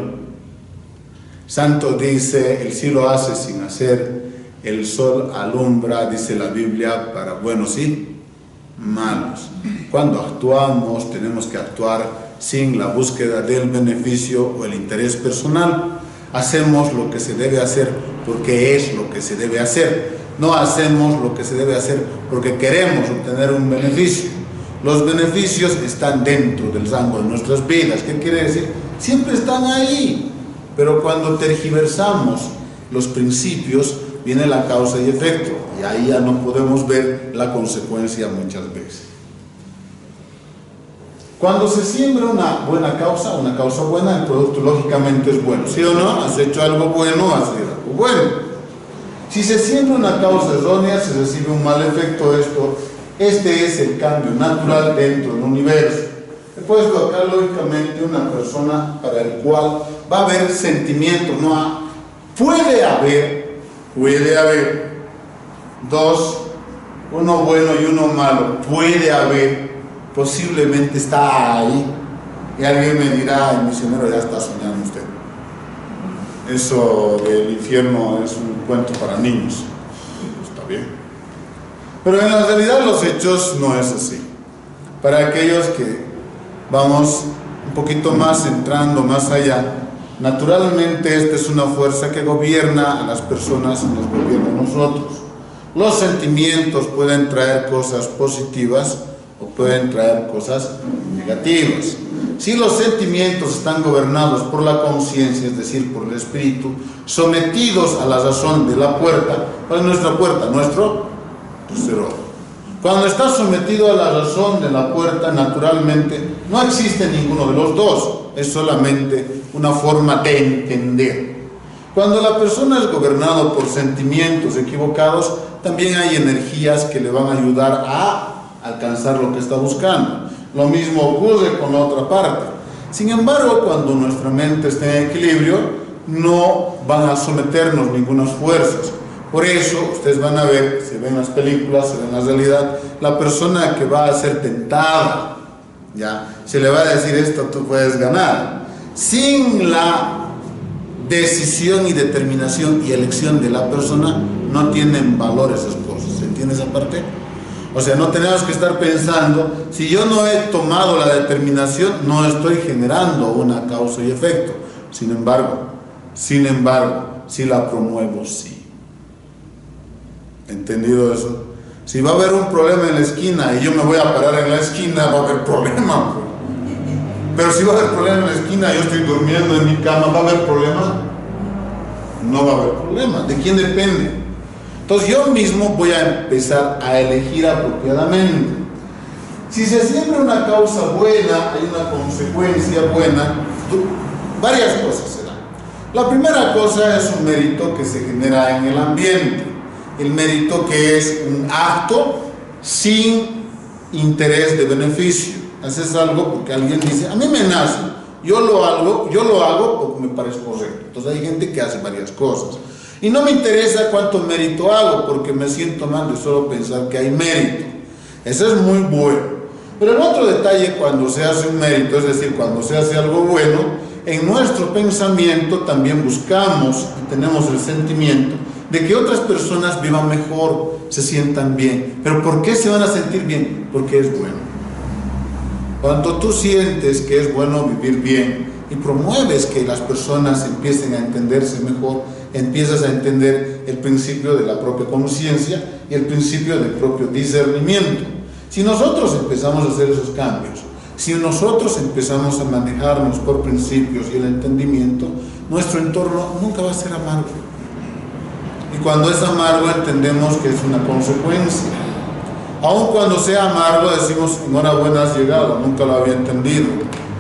Santo dice, el cielo hace sin hacer. El sol alumbra, dice la Biblia, para buenos y malos. Cuando actuamos, tenemos que actuar sin la búsqueda del beneficio o el interés personal. Hacemos lo que se debe hacer porque es lo que se debe hacer. No hacemos lo que se debe hacer porque queremos obtener un beneficio. Los beneficios están dentro del rango de nuestras vidas. ¿Qué quiere decir? Siempre están ahí. Pero cuando tergiversamos los principios, viene la causa y efecto. Y ahí ya no podemos ver la consecuencia muchas veces. Cuando se siembra una buena causa buena, el producto lógicamente es bueno. ¿Sí o no? Has hecho algo bueno, has hecho algo bueno. Si se siembra una causa errónea, se recibe un mal efecto. Este es el cambio natural dentro del universo. He puesto acá lógicamente una persona para el cual va a haber sentimientos, puede haber dos, uno bueno y uno malo, puede haber, posiblemente está ahí, y alguien me dirá, el misionero ya está soñando usted. Eso del infierno es un cuento para niños. Está bien. Pero en la realidad los hechos no es así. Para aquellos que vamos un poquito más entrando más allá, naturalmente esta es una fuerza que gobierna a las personas y nos gobierna a nosotros. Los sentimientos pueden traer cosas positivas o pueden traer cosas negativas. Si los sentimientos están gobernados por la conciencia, es decir, por el espíritu, sometidos a la razón de la puerta, ¿cuál es nuestra puerta? Nuestro tercer ojo. Cuando está sometido a la razón de la puerta, naturalmente no existe ninguno de los dos, es solamente una forma de entender. Cuando la persona es gobernada por sentimientos equivocados, también hay energías que le van a ayudar a alcanzar lo que está buscando. Lo mismo ocurre con la otra parte. Sin embargo, cuando nuestra mente está en equilibrio, no van a someternos ninguna fuerzas. Por eso, ustedes van a ver, se ven las películas, se ven la realidad, la persona que va a ser tentada, ya, se le va a decir esto, tú puedes ganar. Sin la decisión y determinación y elección de la persona, no tienen valor esas cosas. ¿Se entiende esa parte? O sea, no tenemos que estar pensando, si yo no he tomado la determinación, no estoy generando una causa y efecto. Sin embargo, si la promuevo, sí. ¿Entendido eso? Si va a haber un problema en la esquina y yo me voy a parar en la esquina, va a haber problema. Pero si va a haber problema en la esquina y yo estoy durmiendo en mi cama, ¿va a haber problema? No va a haber problema. ¿De quién depende? Entonces yo mismo voy a empezar a elegir apropiadamente. Si se siembra una causa buena, hay una consecuencia buena, varias cosas se dan. La primera cosa es un mérito que se genera en el ambiente. El mérito que es un acto sin interés de beneficio. Haces algo porque alguien dice, a mí me nace, yo lo hago porque me parece correcto. Entonces hay gente que hace varias cosas. Y no me interesa cuánto mérito hago porque me siento mal de solo pensar que hay mérito. Eso es muy bueno. Pero el otro detalle, cuando se hace un mérito, es decir, cuando se hace algo bueno, en nuestro pensamiento también buscamos y tenemos el sentimiento de que otras personas vivan mejor, se sientan bien. ¿Pero por qué se van a sentir bien? Porque es bueno. Cuando tú sientes que es bueno vivir bien y promueves que las personas empiecen a entenderse mejor, empiezas a entender el principio de la propia conciencia y el principio del propio discernimiento. Si nosotros empezamos a hacer esos cambios, Si nosotros empezamos a manejarnos por principios y el entendimiento, nuestro entorno nunca va a ser amargo. Y cuando es amargo entendemos que es una consecuencia. Aun cuando sea amargo decimos, enhorabuena, has llegado, nunca lo había entendido.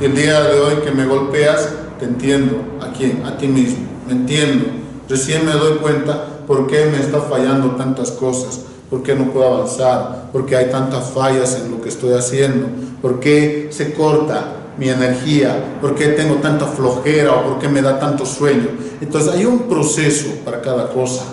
Y el día de hoy que me golpeas, te entiendo. ¿A quién? A ti mismo. Me entiendo. Recién me doy cuenta por qué me está fallando tantas cosas, por qué no puedo avanzar, por qué hay tantas fallas en lo que estoy haciendo, por qué se corta mi energía, por qué tengo tanta flojera o por qué me da tanto sueño. Entonces hay un proceso para cada cosa.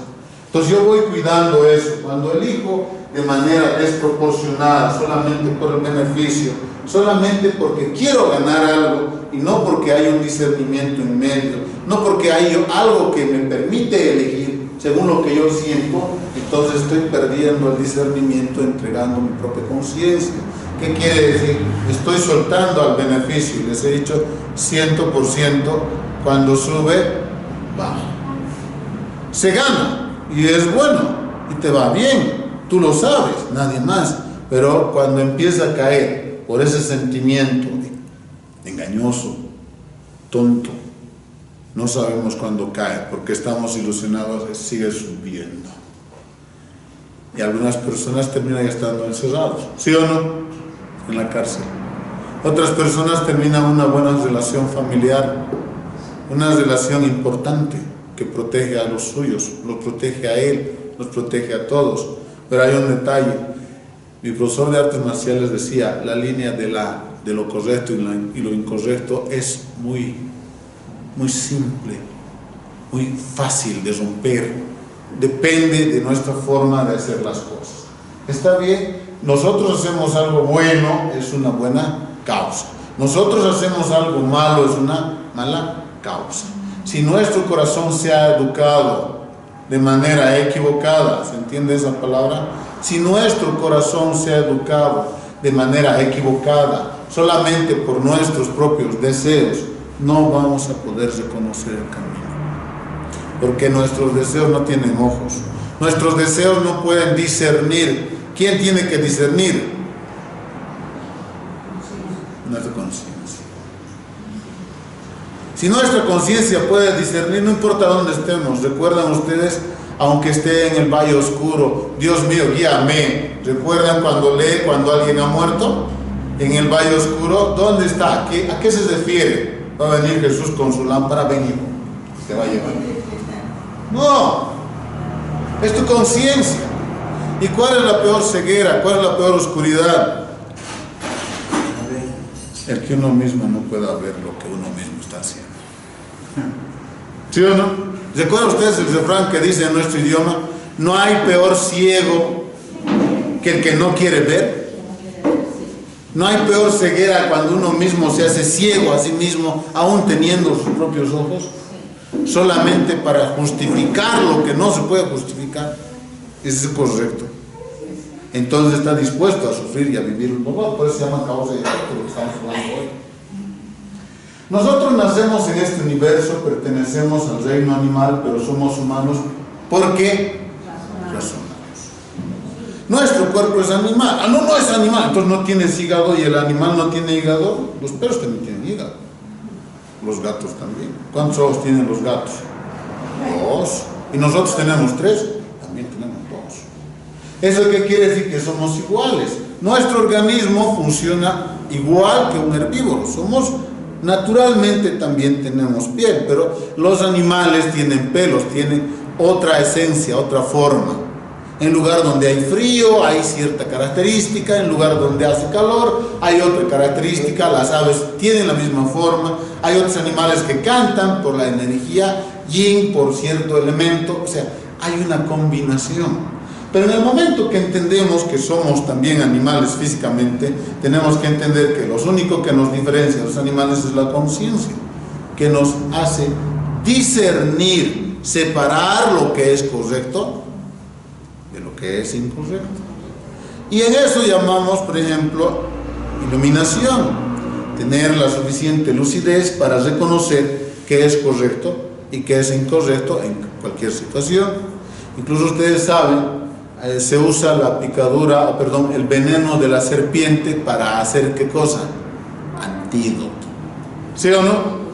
Entonces yo voy cuidando eso. Cuando elijo de manera desproporcionada, solamente por el beneficio, solamente porque quiero ganar algo y no porque hay un discernimiento en medio, no porque hay algo que me permite elegir según lo que yo siento, entonces estoy perdiendo el discernimiento, entregando mi propia conciencia. ¿Qué quiere decir? Estoy soltando al beneficio. Y les he dicho 100%, cuando sube, baja. Se gana y es bueno y te va bien. Tú lo sabes, nadie más. Pero cuando empieza a caer por ese sentimiento engañoso, tonto, no sabemos cuándo cae, porque estamos ilusionados, sigue subiendo. Y algunas personas terminan estando encerrados, ¿sí o no? En la cárcel. Otras personas terminan una buena relación familiar, una relación importante que protege a los suyos, los protege a él, los protege a todos. Pero hay un detalle. Mi profesor de artes marciales decía, la línea de lo correcto y lo incorrecto es muy simple, muy fácil de romper. Depende de nuestra forma de hacer las cosas. Está bien, nosotros hacemos algo bueno, es una buena causa. Nosotros hacemos algo malo, es una mala causa. Si nuestro corazón se ha educado de manera equivocada, ¿se entiende esa palabra? Si nuestro corazón se ha educado de manera equivocada, solamente por nuestros propios deseos, no vamos a poder reconocer el camino. Porque nuestros deseos no tienen ojos. Nuestros deseos no pueden discernir. ¿Quién tiene que discernir? Nuestra conciencia. Si nuestra conciencia puede discernir, no importa dónde estemos. ¿Recuerdan ustedes? Aunque esté en el valle oscuro, Dios mío, guíame. ¿Recuerdan cuando alguien ha muerto? En el valle oscuro, ¿dónde está? ¿A qué se refiere? Va a venir Jesús con su lámpara, ven hijo, te va a llevar. No, es tu conciencia. ¿Y cuál es la peor ceguera? ¿Cuál es la peor oscuridad? El que uno mismo no pueda ver lo que uno mismo está haciendo. ¿Sí o no? ¿Recuerdan ustedes el refrán que dice en nuestro idioma? No hay peor ciego que el que no quiere ver. No hay peor ceguera cuando uno mismo se hace ciego a sí mismo, aún teniendo sus propios ojos, solamente para justificar lo que no se puede justificar. Eso es correcto. Entonces está dispuesto a sufrir y a vivir un poco. Por eso se llama causa y efecto, lo que estamos hablando hoy. Nosotros nacemos en este universo, pertenecemos al reino animal, pero somos humanos. ¿Por qué? Razonamos. Nuestro cuerpo es animal. Ah, no es animal, entonces no tienes hígado y el animal no tiene hígado. Los perros también tienen hígado. Los gatos también. ¿Cuántos ojos tienen los gatos? 2. ¿Y nosotros tenemos 3? También tenemos 2. ¿Eso qué quiere decir? Que somos iguales. Nuestro organismo funciona igual que un herbívoro. Naturalmente también tenemos piel, pero los animales tienen pelos, tienen otra esencia, otra forma. En lugar donde hay frío, hay cierta característica. En lugar donde hace calor, hay otra característica. Las aves tienen la misma forma. Hay otros animales que cantan por la energía yin, por cierto elemento. O sea, hay una combinación. Pero en el momento que entendemos que somos también animales físicamente, tenemos que entender que lo único que nos diferencia de los animales es la conciencia, que nos hace discernir, separar lo que es correcto de lo que es incorrecto. Y en eso llamamos, por ejemplo, iluminación, tener la suficiente lucidez para reconocer qué es correcto y qué es incorrecto en cualquier situación. Incluso ustedes saben, se usa el veneno de la serpiente para hacer ¿qué cosa? antídoto. ¿Sí o no?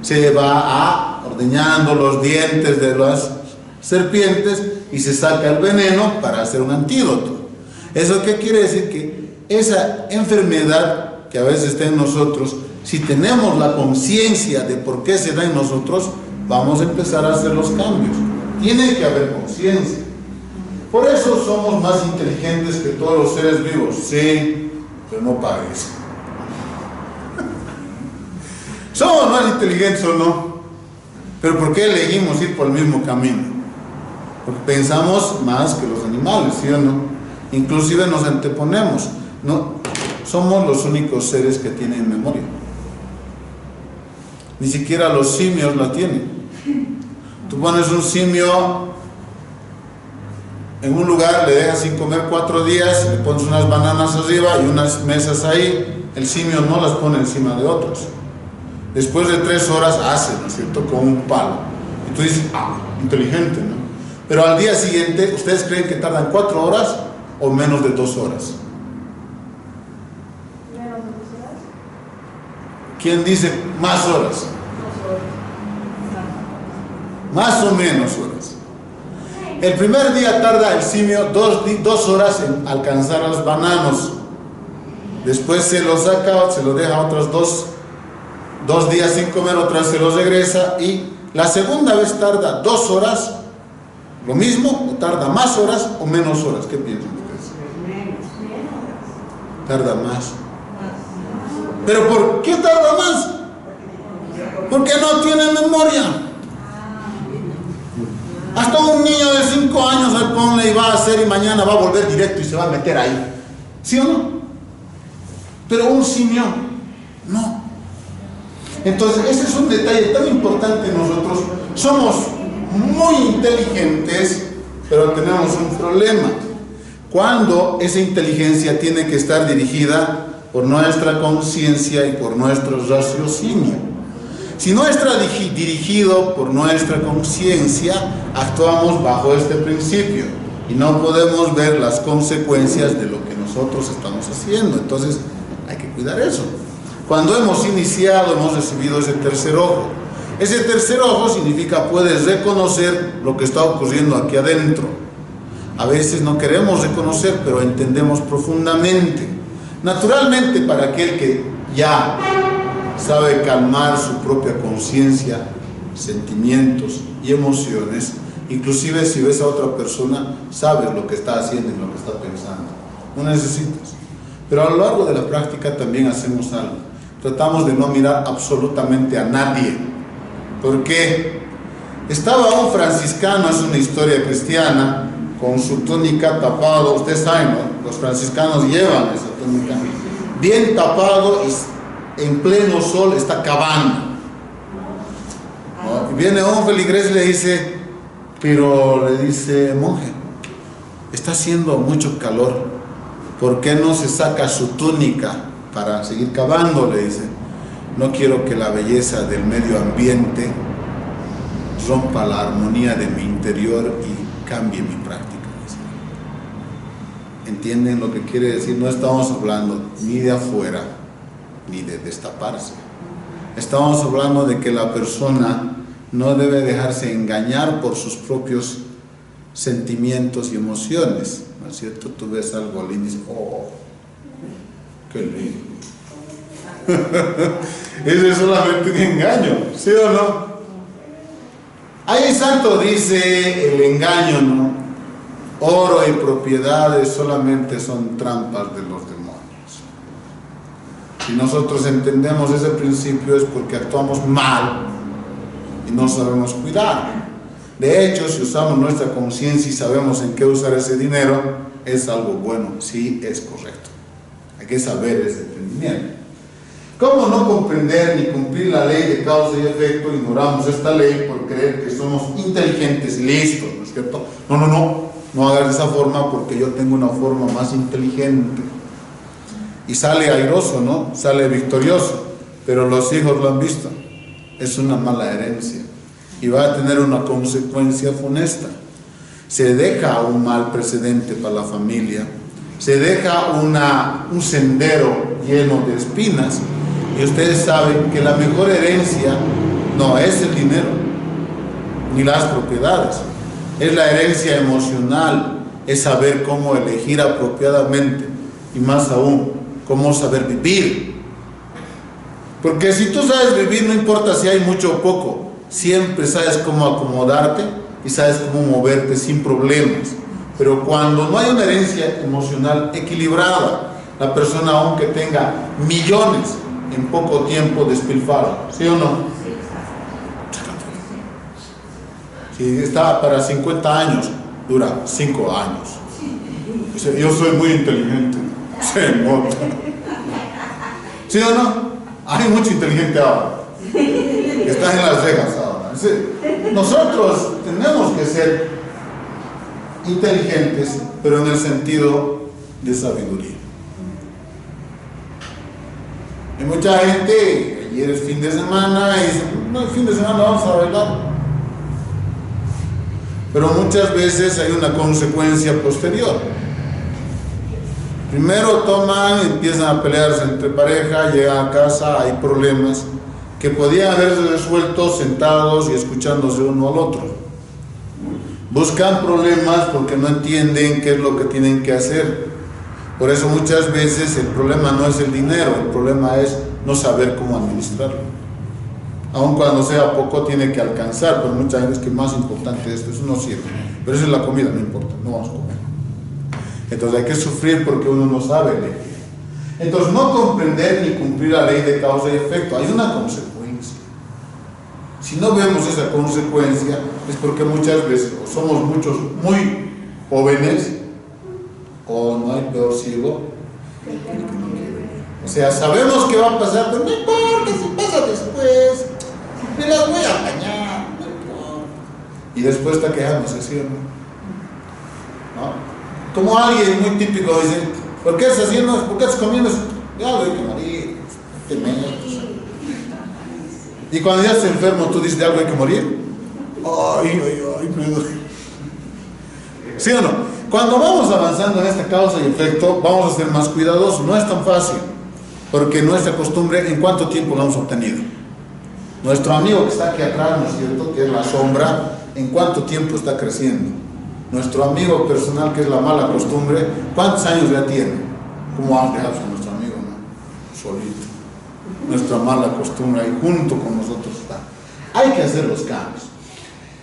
Se va ordeñando los dientes de las serpientes y se saca el veneno para hacer un antídoto. ¿Eso qué quiere decir? Que esa enfermedad que a veces está en nosotros, si tenemos la conciencia de por qué se da en nosotros, vamos a empezar a hacer los cambios. Tiene que haber conciencia. Por eso somos más inteligentes que todos los seres vivos. Sí, pero no parece. ¿Somos más inteligentes o no? Pero ¿por qué elegimos ir por el mismo camino? Porque pensamos más que los animales, ¿sí o no? Inclusive nos anteponemos. No, somos los únicos seres que tienen memoria. Ni siquiera los simios la tienen. Tú pones un simio en un lugar, le dejas sin comer 4 días, le pones unas bananas arriba y unas mesas ahí, el simio no las pone encima de otros. Después de 3 horas hace, ¿no es cierto?, con un palo. Y tú dices, inteligente, ¿no? Pero al día siguiente, ¿ustedes creen que tardan 4 horas o menos de 2 horas? ¿Menos de 2 horas? ¿Quién dice más horas? 2 horas. Más o menos horas. El primer día tarda el simio 2 horas en alcanzar a los bananos. Después se los saca, se los deja otros 2 días sin comer, otra vez se los regresa, y la segunda vez tarda 2 horas, lo mismo, o tarda más horas o menos horas. ¿Qué piensan ustedes? Tarda más. ¿Pero por qué tarda más? Porque no tiene memoria. Hasta un niño de 5 años le pone y va a hacer y mañana va a volver directo y se va a meter ahí. ¿Sí o no? Pero un simio, no. Entonces, ese es un detalle tan importante. Nosotros somos muy inteligentes, pero tenemos un problema. Cuando esa inteligencia tiene que estar dirigida por nuestra conciencia y por nuestro raciocinio. Si no está dirigido por nuestra conciencia, actuamos bajo este principio y no podemos ver las consecuencias de lo que nosotros estamos haciendo. Entonces, hay que cuidar eso. Cuando hemos iniciado, hemos recibido ese tercer ojo. Ese tercer ojo significa puedes reconocer lo que está ocurriendo aquí adentro. A veces no queremos reconocer, pero entendemos profundamente. Naturalmente, para aquel que ya sabe calmar su propia conciencia, sentimientos y emociones, inclusive si ves a otra persona, sabes lo que está haciendo y lo que está pensando. No necesitas. Pero a lo largo de la práctica también hacemos algo. Tratamos de no mirar absolutamente a nadie. ¿Por qué? Estaba un franciscano, es una historia cristiana, con su túnica tapado. Ustedes saben, ¿no? Los franciscanos llevan esa túnica bien tapado y en pleno sol está cavando, ¿no? Y viene un feligres y le dice, pero le dice, monje, está haciendo mucho calor, ¿por qué no se saca su túnica para seguir cavando? Le dice, no quiero que la belleza del medio ambiente rompa la armonía de mi interior y cambie mi práctica. ¿Entienden lo que quiere decir? No estamos hablando ni de afuera ni de destaparse. Estamos hablando de que la persona no debe dejarse engañar por sus propios sentimientos y emociones, ¿no es cierto? Tú ves algo lindo y dices, oh, qué lindo. Eso es solamente un engaño, ¿sí o no? Ahí santo dice el engaño, ¿no? Oro y propiedades solamente son trampas de los demonios. Si nosotros entendemos ese principio es porque actuamos mal y no sabemos cuidar. De hecho, si usamos nuestra conciencia y sabemos en qué usar ese dinero, es algo bueno, sí es correcto. Hay que saber ese entendimiento. ¿Cómo no comprender ni cumplir la ley de causa y efecto? Ignoramos esta ley por creer que somos inteligentes y listos, ¿no es cierto? No hagas de esa forma porque yo tengo una forma más inteligente. Y sale airoso, ¿no? Sale victorioso, pero los hijos lo han visto. Es una mala herencia y va a tener una consecuencia funesta. Se deja un mal precedente para la familia, se deja un sendero lleno de espinas Y ustedes saben que la mejor herencia no es el dinero, ni las propiedades. Es la herencia emocional, es saber cómo elegir apropiadamente y más aún, cómo saber vivir. Porque si tú sabes vivir, no importa si hay mucho o poco, siempre sabes cómo acomodarte y sabes cómo moverte sin problemas. Pero cuando no hay una herencia emocional equilibrada, la persona, aunque tenga millones, en poco tiempo despilfarra, ¿sí o no? Si está para 50 años, dura 5 años. Dice, yo soy muy inteligente. Se nota. ¿Sí o no? Hay mucho inteligente ahora. Está en Las Vegas ahora. Nosotros tenemos que ser inteligentes, pero en el sentido de sabiduría. Hay mucha gente, ayer es fin de semana, y dice, no, el fin de semana vamos a bailar. Pero muchas veces hay una consecuencia posterior. Primero toman, empiezan a pelearse entre pareja, llegan a casa, hay problemas que podían haberse resuelto sentados y escuchándose uno al otro. Buscan problemas porque no entienden qué es lo que tienen que hacer. Por eso muchas veces el problema no es el dinero, el problema es no saber cómo administrarlo. Aun cuando sea poco tiene que alcanzar, pero muchas veces que más importante es esto, eso no sirve. Pero eso es la comida, no importa, no vamos a comer. Entonces hay que sufrir porque uno no sabe elegir. Entonces no comprender ni cumplir la ley de causa y efecto, hay una consecuencia. Si no vemos esa consecuencia es porque muchas veces o somos muchos muy jóvenes o no hay peor ciego. O sea, sabemos que va a pasar, pero no importa si pasa después, me las voy a apañar, no importa. Y después está quejándose, ¿sí o no? Como alguien muy típico dice, ¿por qué estás haciendo? ¿Por qué estás comiendo? Ya voy a morir, te metes. Y cuando ya estás enfermo, tú dices, ¿de algo hay que morir? Ay, me duele. ¿Sí o no? Cuando vamos avanzando en esta causa y efecto, vamos a ser más cuidadosos. No es tan fácil, porque nuestra costumbre, ¿en cuánto tiempo la hemos obtenido? Nuestro amigo que está aquí atrás, ¿no es cierto?, que es la sombra, ¿en cuánto tiempo está creciendo? Nuestro amigo personal, que es la mala costumbre, ¿cuántos años ya tiene? ¿Cómo han dejado a nuestro amigo, no? Solito. Nuestra mala costumbre ahí junto con nosotros está. Hay que hacer los cambios.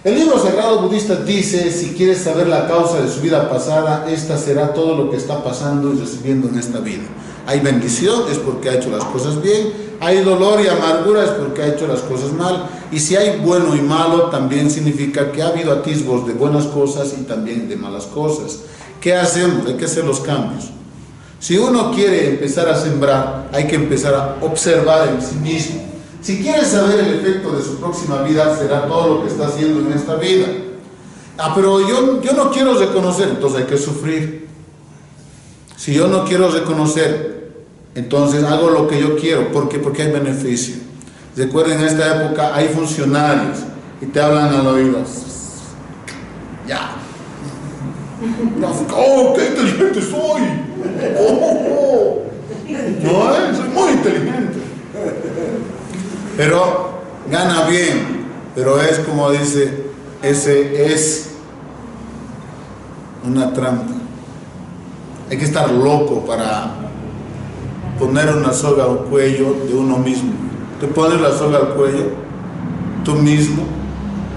El libro sagrado budista dice, si quieres saber la causa de su vida pasada, esta será todo lo que está pasando y recibiendo en esta vida. Hay bendición, es porque ha hecho las cosas bien. Hay dolor y amargura, es porque ha hecho las cosas mal. Y si hay bueno y malo, también significa que ha habido atisbos de buenas cosas y también de malas cosas. ¿Qué hacemos? Hay que hacer los cambios. Si uno quiere empezar a sembrar, hay que empezar a observar en sí mismo. Si quiere saber el efecto de su próxima vida, será todo lo que está haciendo en esta vida. Pero yo no quiero reconocer, entonces hay que sufrir. Si yo no quiero reconocer, entonces hago lo que yo quiero. ¿Por qué? Porque hay beneficio. Recuerden, en esta época hay funcionarios y te hablan al oído. Ya. ¡Oh, qué inteligente soy! No, soy muy inteligente. Pero gana bien. Pero es como dice, ese es una trampa. Hay que estar loco para poner una soga al cuello de uno mismo. Te pones la soga al cuello tú mismo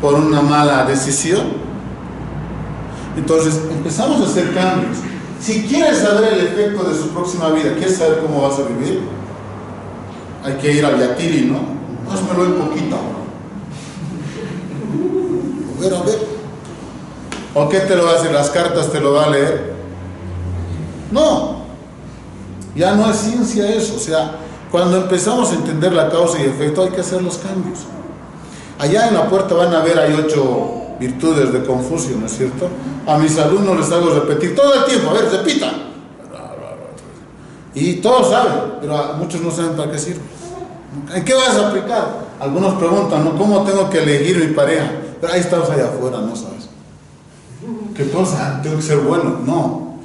por una mala decisión. Entonces empezamos a hacer cambios. Si quieres saber el efecto de su próxima vida, quieres saber cómo vas a vivir, hay que ir al Yatiri, ¿no? Házmelo un poquito. A ver. ¿O qué te lo va a hacer? ¿Las cartas te lo va a leer? No. Ya no es ciencia eso. O sea, cuando empezamos a entender la causa y efecto, hay que hacer los cambios. Allá en la puerta van a ver, hay 8 virtudes de Confucio, ¿no es cierto? A mis alumnos les hago repetir todo el tiempo, a ver, repita. Y todos saben, pero muchos no saben para qué sirve. ¿En qué vas a aplicar? Algunos preguntan, ¿no? ¿Cómo tengo que elegir mi pareja? Pero ahí estamos allá afuera, no sabes. ¿Qué cosa? ¿Tengo que ser bueno? No.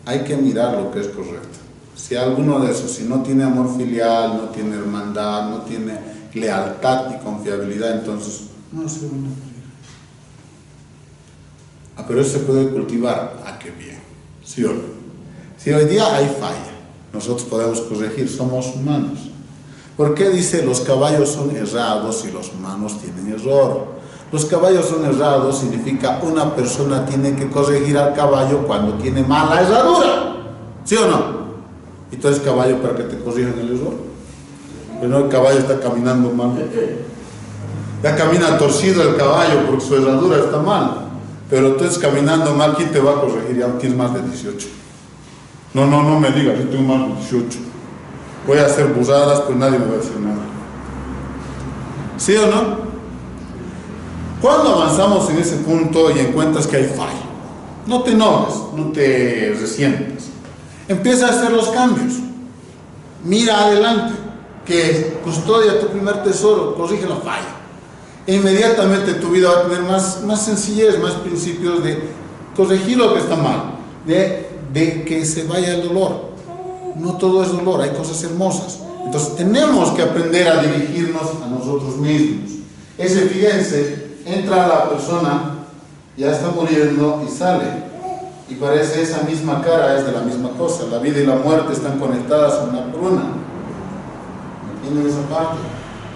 Hay que mirar lo que es correcto. Si alguno de esos, si no tiene amor filial, no tiene hermandad, no tiene lealtad y confiabilidad, entonces no se van a morir. Ah, pero eso se puede cultivar. Ah, qué bien. ¿Sí o no? Si hoy día hay falla, nosotros podemos corregir, somos humanos. ¿Por qué dice los caballos son errados y los humanos tienen error? Los caballos son errados significa una persona tiene que corregir al caballo cuando tiene mala herradura. ¿Sí o no? ¿Y tú eres caballo para que te corrijan el error? Pero no, el caballo está caminando mal. Ya camina torcido el caballo porque su herradura está mal. Pero tú estás caminando mal, ¿quién te va a corregir? Ya tienes más de 18. No me digas, yo tengo más de 18. Voy a hacer burradas, pues nadie me va a decir nada. ¿Sí o no? Cuando avanzamos en ese punto y encuentras que hay fallo, no te enojes, no te resientas. Empieza a hacer los cambios. Mira adelante, que custodia tu primer tesoro, corrige la falla. E inmediatamente tu vida va a tener más sencillez, más principios de corregir lo que está mal, de que se vaya el dolor. No todo es dolor, hay cosas hermosas. Entonces tenemos que aprender a dirigirnos a nosotros mismos. Fíjense, entra la persona, ya está muriendo y sale. Y parece esa misma cara, es de la misma cosa. La vida y la muerte están conectadas una por una. ¿Entienden esa parte?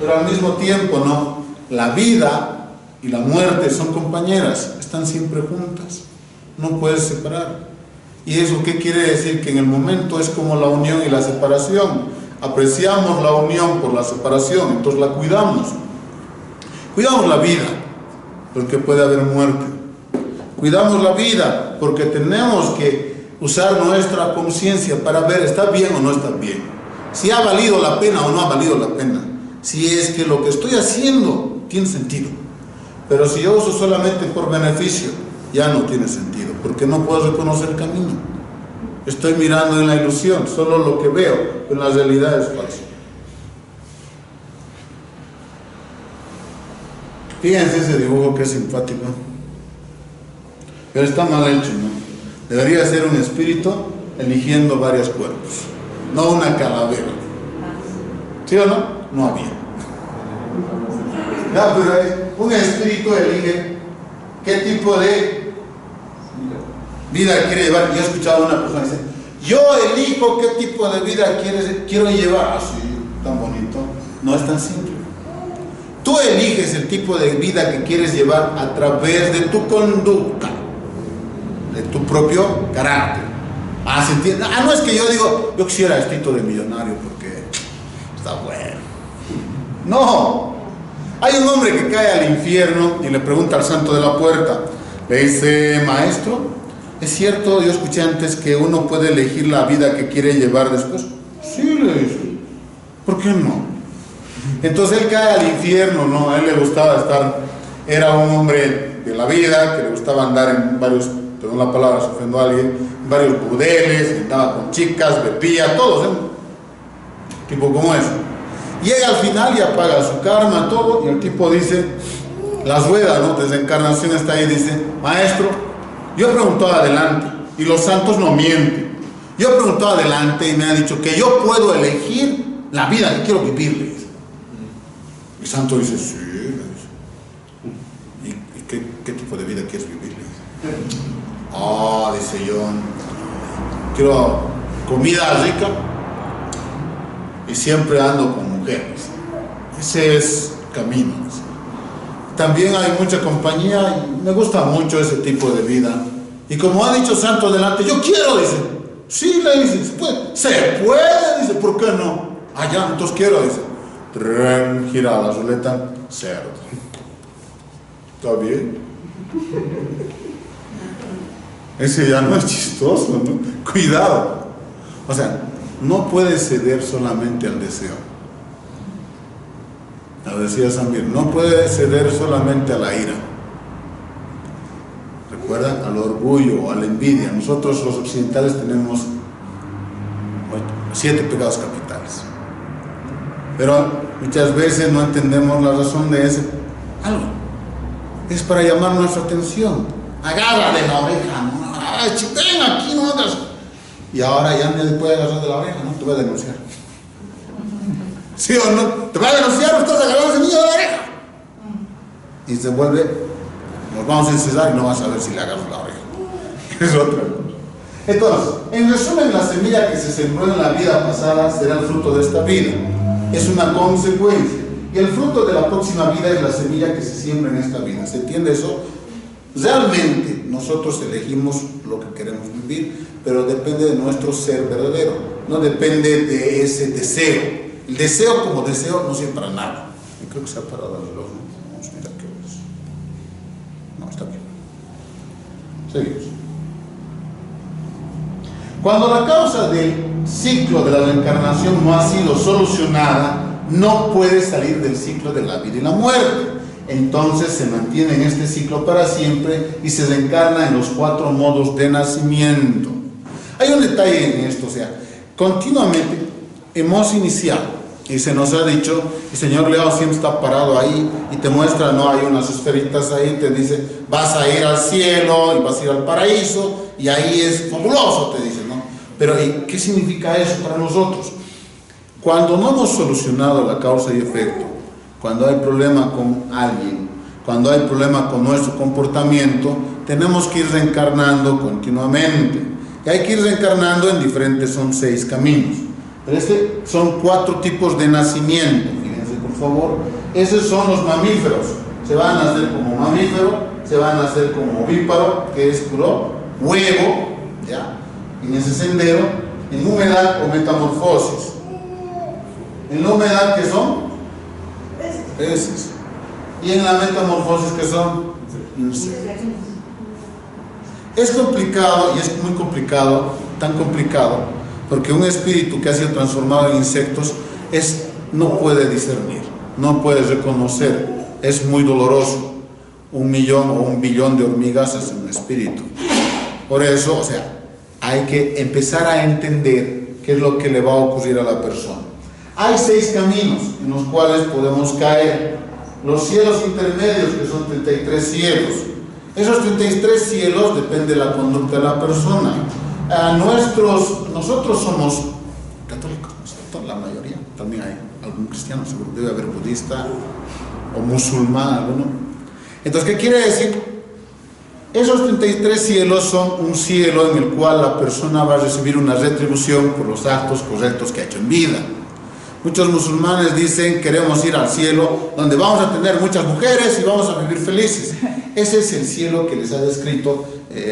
Pero al mismo tiempo, no. La vida y la muerte son compañeras, están siempre juntas. No puedes separar. ¿Y eso qué quiere decir? Que en el momento es como la unión y la separación. Apreciamos la unión por la separación, entonces la cuidamos. Cuidamos la vida, porque puede haber muerte. Cuidamos la vida, porque tenemos que usar nuestra conciencia para ver, ¿está bien o no está bien? Si ha valido la pena o no ha valido la pena. Si es que lo que estoy haciendo tiene sentido. Pero si yo uso solamente por beneficio, ya no tiene sentido, porque no puedo reconocer el camino. Estoy mirando en la ilusión, solo lo que veo, pero la realidad es falsa. Fíjense ese dibujo que es simpático, pero está mal hecho, ¿no? Debería ser un espíritu eligiendo varios cuerpos, no una calavera. ¿Sí o no? No había. No, pero un espíritu elige qué tipo de vida quiere llevar. Yo he escuchado a una persona que dice, yo elijo qué tipo de vida quiero llevar. Así, tan bonito. No es tan simple. Tú eliges el tipo de vida que quieres llevar a través de tu conducta, de tu propio carácter. ¿Se entiende? No es que yo digo, yo quisiera espíritu de millonario porque está bueno. No. Hay un hombre que cae al infierno y le pregunta al santo de la puerta. Le dice, maestro, ¿es cierto? Yo escuché antes que uno puede elegir la vida que quiere llevar después. Sí, le dice. ¿Por qué no? Entonces él cae al infierno, ¿no? A él le gustaba estar, era un hombre de la vida, que le gustaba andar en varios, perdón la palabra, se ofendió a alguien, en varios burdeles, andaba con chicas, bebía, todos, ¿eh? Tipo como ese. Llega al final y apaga su karma, todo, y el tipo dice, la rueda, ¿no? Desencarnación está ahí, dice, maestro, yo he preguntado adelante, y los santos no mienten. Yo he preguntado adelante y me ha dicho que yo puedo elegir la vida que quiero vivir. El santo dice, sí. ¿Y qué tipo de vida quieres vivir? Dice yo, quiero comida rica y siempre ando con mujeres. Ese es el camino. También hay mucha compañía y me gusta mucho ese tipo de vida. Y como ha dicho santo delante, yo quiero, dice. Sí, le dice, se puede, dice, ¿por qué no? Ya, entonces quiero, dice. Gira la ruleta, cerdo. ¿Está bien? Ese ya no es chistoso, ¿no? Cuidado. O sea, no puedes ceder solamente al deseo. Lo decía Samir, no puedes ceder solamente a la ira. Recuerda, al orgullo o a la envidia. Nosotros los occidentales tenemos 7 pecados capitales. Pero muchas veces no entendemos la razón de ese algo. Es para llamar nuestra atención. Agarra de la oreja, ¿no? Ven aquí, no hagas. y ahora ya me puede agarrar de la oreja, ¿no? Te voy a denunciar. ¿Sí o no? Te voy a denunciar, no estás agarrando ese niño de la oreja. Y se vuelve, nos vamos a encerrar y no vas a ver si le agarras la oreja. Es otra cosa. Entonces, en resumen, la semilla que se sembró en la vida pasada será el fruto de esta vida. Es una consecuencia. Y el fruto de la próxima vida es la semilla que se siembra en esta vida. ¿Se entiende eso? Realmente nosotros elegimos lo que queremos vivir, pero depende de nuestro ser verdadero. No depende de ese deseo. El deseo como deseo no sirve para nada. Y creo que se ha parado el reloj, ¿no? Vamos a mirar qué hora es. No, está bien. Seguimos. Cuando la causa del ciclo de la reencarnación no ha sido solucionada, no puede salir del ciclo de la vida y la muerte. Entonces se mantiene en este ciclo para siempre y se reencarna en los 4 modos de nacimiento. Hay un detalle en esto, o sea, continuamente hemos iniciado y se nos ha dicho, el señor Leo siempre está parado ahí y te muestra, no, hay unas esferitas ahí, te dice, vas a ir al cielo y vas a ir al paraíso y ahí es fabuloso, te dice, ¿no? Pero ¿qué significa eso para nosotros? Cuando no hemos solucionado la causa y efecto, cuando hay problema con alguien, cuando hay problema con nuestro comportamiento, tenemos que ir reencarnando continuamente. Y hay que ir reencarnando en diferentes, son 6 caminos. Pero son 4 tipos de nacimiento, fíjense por favor. Esos son los mamíferos. Se van a nacer como mamífero, se van a nacer como ovíparo, que es puro huevo, ¿ya? En ese sendero, en humedad o metamorfosis. En la humedad, ¿qué son? Peces. Y en la metamorfosis, ¿qué son? Insectos. Es complicado, y es muy complicado, tan complicado, porque un espíritu que ha sido transformado en insectos no puede discernir, no puede reconocer, es muy doloroso. 1 millón o 1 billón de hormigas es un espíritu. Por eso, o sea, hay que empezar a entender qué es lo que le va a ocurrir a la persona. Hay 6 caminos en los cuales podemos caer. Los cielos intermedios, que son 33 cielos. Esos 33 cielos depende de la conducta de la persona. Nosotros somos católicos, la mayoría. También hay algún cristiano, seguro debe haber budista o musulmán, alguno. Entonces, ¿qué quiere decir? Esos 33 cielos son un cielo en el cual la persona va a recibir una retribución por los actos correctos que ha hecho en vida. Muchos musulmanes dicen, queremos ir al cielo donde vamos a tener muchas mujeres y vamos a vivir felices. Ese es el cielo que les ha descrito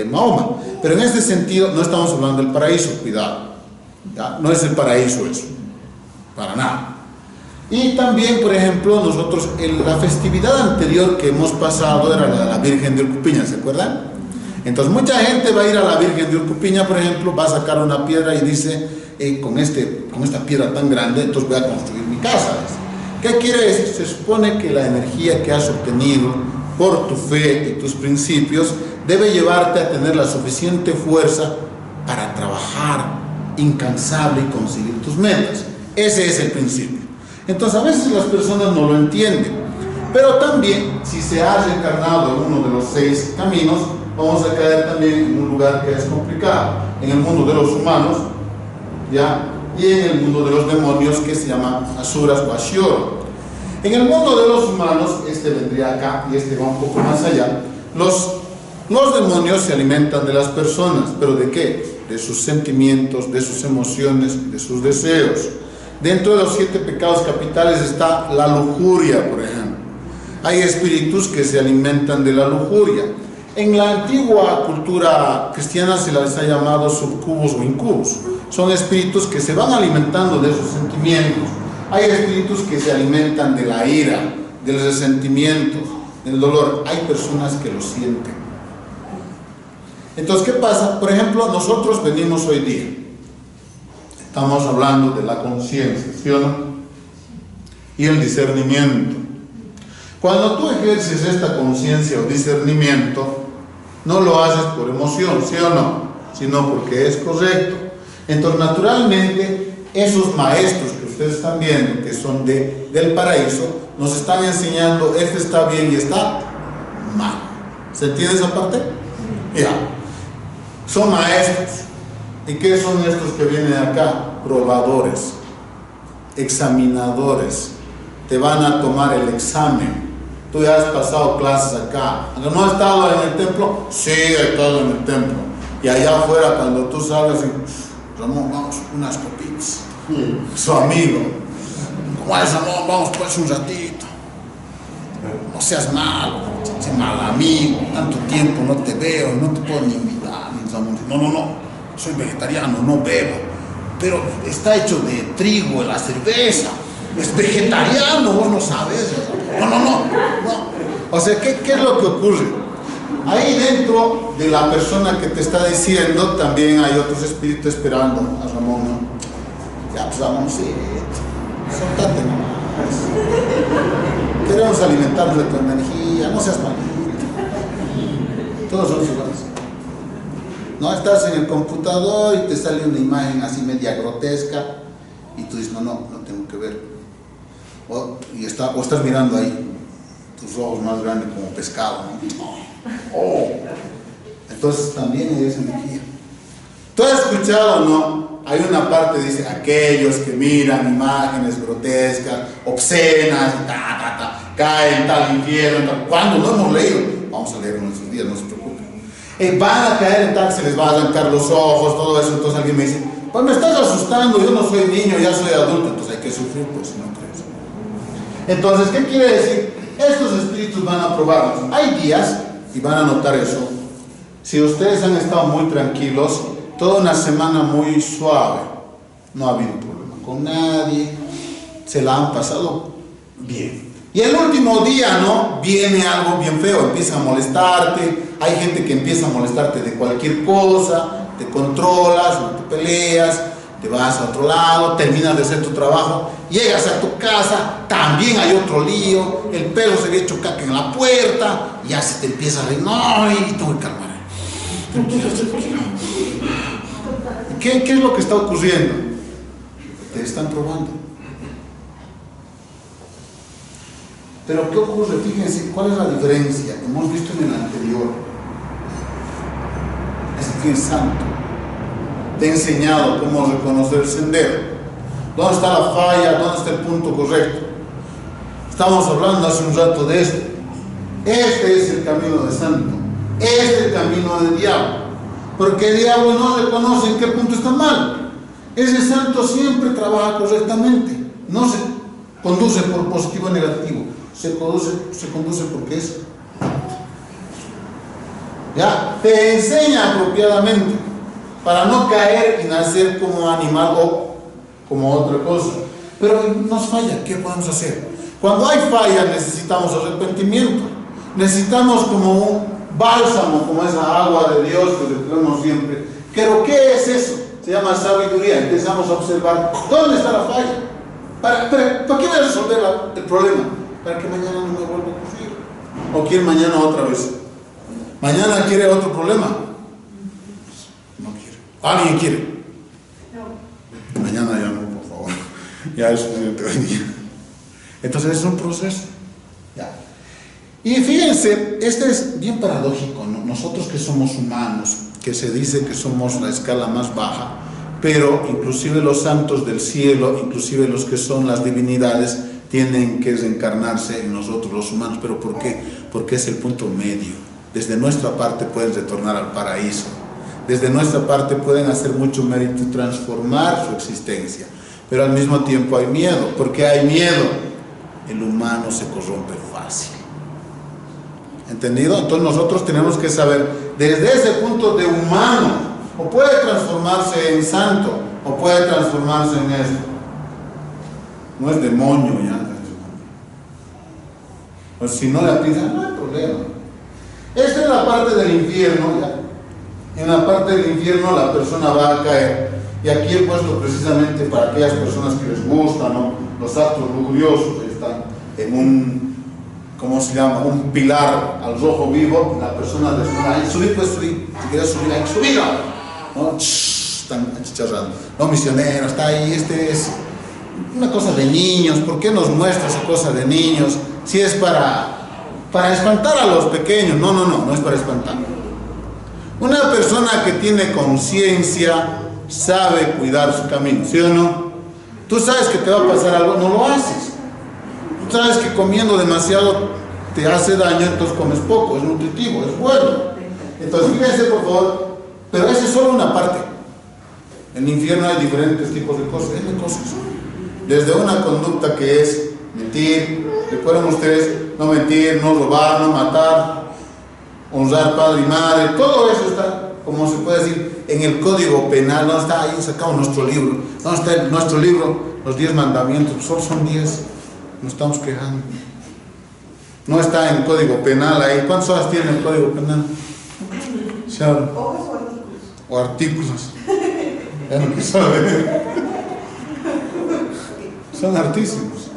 Mahoma. Pero en este sentido no estamos hablando del paraíso, cuidado. ¿Ya? No es el paraíso eso, para nada. Y también, por ejemplo, nosotros, la festividad anterior que hemos pasado era la de la Virgen de Urcupiña, ¿se acuerdan? Entonces mucha gente va a ir a la Virgen de Urcupiña, por ejemplo, va a sacar una piedra y dice, con esta piedra tan grande, entonces voy a construir mi casa. ¿Qué quiere decir? Se supone que la energía que has obtenido por tu fe y tus principios debe llevarte a tener la suficiente fuerza para trabajar incansable y conseguir tus metas. Ese es el principio. Entonces a veces las personas no lo entienden, pero también si se ha reencarnado en uno de los 6 caminos, vamos a caer también en un lugar que es complicado, en el mundo de los humanos, ¿ya? Y en el mundo de los demonios, que se llama Asuras o Ashioro. En el mundo de los humanos, este vendría acá y este va un poco más allá. Los demonios se alimentan de las personas, ¿pero de qué? De sus sentimientos, de sus emociones, de sus deseos. Dentro de los 7 pecados capitales está la lujuria, por ejemplo. Hay espíritus que se alimentan de la lujuria. En la antigua cultura cristiana se les ha llamado subcubos o incubos. Son espíritus que se van alimentando de esos sentimientos. Hay espíritus que se alimentan de la ira, del resentimiento, del dolor. Hay personas que lo sienten. Entonces, ¿qué pasa? Por ejemplo, nosotros venimos hoy día. Estamos hablando de la conciencia, ¿sí o no? Y el discernimiento. Cuando tú ejerces esta conciencia o discernimiento, no lo haces por emoción, ¿sí o no? Sino porque es correcto. Entonces, naturalmente, esos maestros que ustedes están viendo, que son del paraíso, nos están enseñando, este está bien y está mal. ¿Se entiende esa parte? Ya. Son maestros. ¿Y qué son estos que vienen acá? Probadores, examinadores. Te van a tomar el examen. Tú ya has pasado clases acá. Aunque no has estado en el templo, sí, he estado en el templo. Y allá afuera, cuando tú salgas y Ramón, vamos, unas copitas. Su amigo. ¿Cómo es, Ramón? Vamos pues un ratito. No seas malo, sé mal amigo. Tanto tiempo no te veo, no te puedo ni invitar. No. Soy vegetariano, no bebo. Pero está hecho de trigo la cerveza. Es vegetariano, vos no sabes. No. O sea, ¿qué es lo que ocurre? Ahí dentro de la persona que te está diciendo también hay otros espíritus esperando a Ramón, ¿no? Ya, pues Ramoncito, soltate nomás. Queremos alimentarnos de tu energía, no seas malito. Todos son iguales. No, estás en el computador y te sale una imagen así media grotesca y tú dices, no tengo que ver. O estás mirando ahí tus ojos más grandes como pescado, ¿no? Entonces también hay esa energía. ¿Tú has escuchado, no? Hay una parte que dice, aquellos que miran imágenes grotescas, obscenas, caen tal infierno, tal. ¿Cuándo? No hemos leído. Vamos a leer en nuestros días, no se preocupen. Van a caer en tal, se les va a arrancar los ojos, todo eso. Entonces alguien me dice, pues me estás asustando, yo no soy niño, ya soy adulto. Entonces hay que sufrir, pues si no crees. Entonces, ¿qué quiere decir? Estos espíritus van a probarnos. Hay días, y van a notar eso, si ustedes han estado muy tranquilos, toda una semana muy suave, no ha habido problema con nadie, se la han pasado bien. Y el último día, ¿no? Viene algo bien feo, empieza a molestarte, hay gente que empieza a molestarte de cualquier cosa, te controlas, no te peleas, te vas a otro lado, terminas de hacer tu trabajo, llegas a tu casa, también hay otro lío, el perro se ve hecho caca en la puerta, y ya se te empieza a reír, no, y tengo que calmar. Tranquilo. ¿Qué es lo que está ocurriendo? Te están probando. Pero ¿qué ocurre? Fíjense, ¿cuál es la diferencia? Hemos visto en el anterior. Es que es santo. Te he enseñado cómo reconocer el sendero. ¿Dónde está la falla? ¿Dónde está el punto correcto? Estamos hablando hace un rato de esto. Este es el camino de santo. Este es el camino del diablo. Porque el diablo no reconoce en qué punto está mal. Ese santo siempre trabaja correctamente. No se conduce por positivo o negativo. Se conduce porque es. Ya, te enseña apropiadamente para no caer y nacer como animal o como otra cosa. Pero nos falla, ¿qué podemos hacer? Cuando hay falla necesitamos arrepentimiento. Necesitamos como un bálsamo, como esa agua de Dios que le tenemos siempre. ¿Pero qué es eso? Se llama sabiduría. Empezamos a observar dónde está la falla. ¿Para qué voy a resolver el problema? Para que mañana no me vuelva a ocurrir. ¿O quiere mañana otra vez? ¿Mañana quiere otro problema? No quiere. ¿Alguien quiere? No. Mañana ya no, por favor. Ya es suficiente hoy día. Entonces es un proceso. Ya. Y fíjense, este es bien paradójico, ¿no? Nosotros que somos humanos, que se dice que somos la escala más baja, pero inclusive los santos del cielo, inclusive los que son las divinidades, tienen que reencarnarse en nosotros los humanos. ¿Pero por qué? Porque es el punto medio. Desde nuestra parte pueden retornar al paraíso. Desde nuestra parte pueden hacer mucho mérito y transformar su existencia. Pero al mismo tiempo hay miedo. ¿Por qué hay miedo? El humano se corrompe fácil. ¿Entendido? Entonces nosotros tenemos que saber, desde ese punto de humano, o puede transformarse en santo, o puede transformarse en esto. No es demonio ya. Pues si no la piensan, no hay problema. Esta es la parte del infierno, ya. En la parte del infierno la persona va a caer. Y aquí he puesto precisamente para aquellas personas que les gustan, ¿no? Los actos lujuriosos, están en un, ¿cómo se llama? Un pilar al rojo vivo. La persona les va a subir, pues subir. Si quieres subir, hay que subir, ¿no? Están achicharrando. No, misionero, está ahí, este es una cosa de niños. ¿Por qué nos muestra esa cosa de niños? Si es para espantar a los pequeños. No es para espantar. Una persona que tiene conciencia sabe cuidar su camino, ¿sí o no? Tú sabes que te va a pasar algo, no lo haces. Tú sabes que comiendo demasiado te hace daño, entonces comes poco, es nutritivo, es bueno. Entonces fíjense por favor, pero esa es solo una parte. En el infierno hay diferentes tipos de cosas, desde una conducta que es mentir, recuerden ustedes, no mentir, no robar, no matar, honrar padre y madre, todo eso está, como se puede decir, en el Código Penal. No está ahí sacado nuestro libro, no está en nuestro libro los 10 mandamientos, solo son 10, nos estamos quejando. No está en el Código Penal ahí. ¿Cuántas horas tiene el Código Penal? ¿Hojas o artículos? O artículos. Ya no quiso ver. Son hartísimos.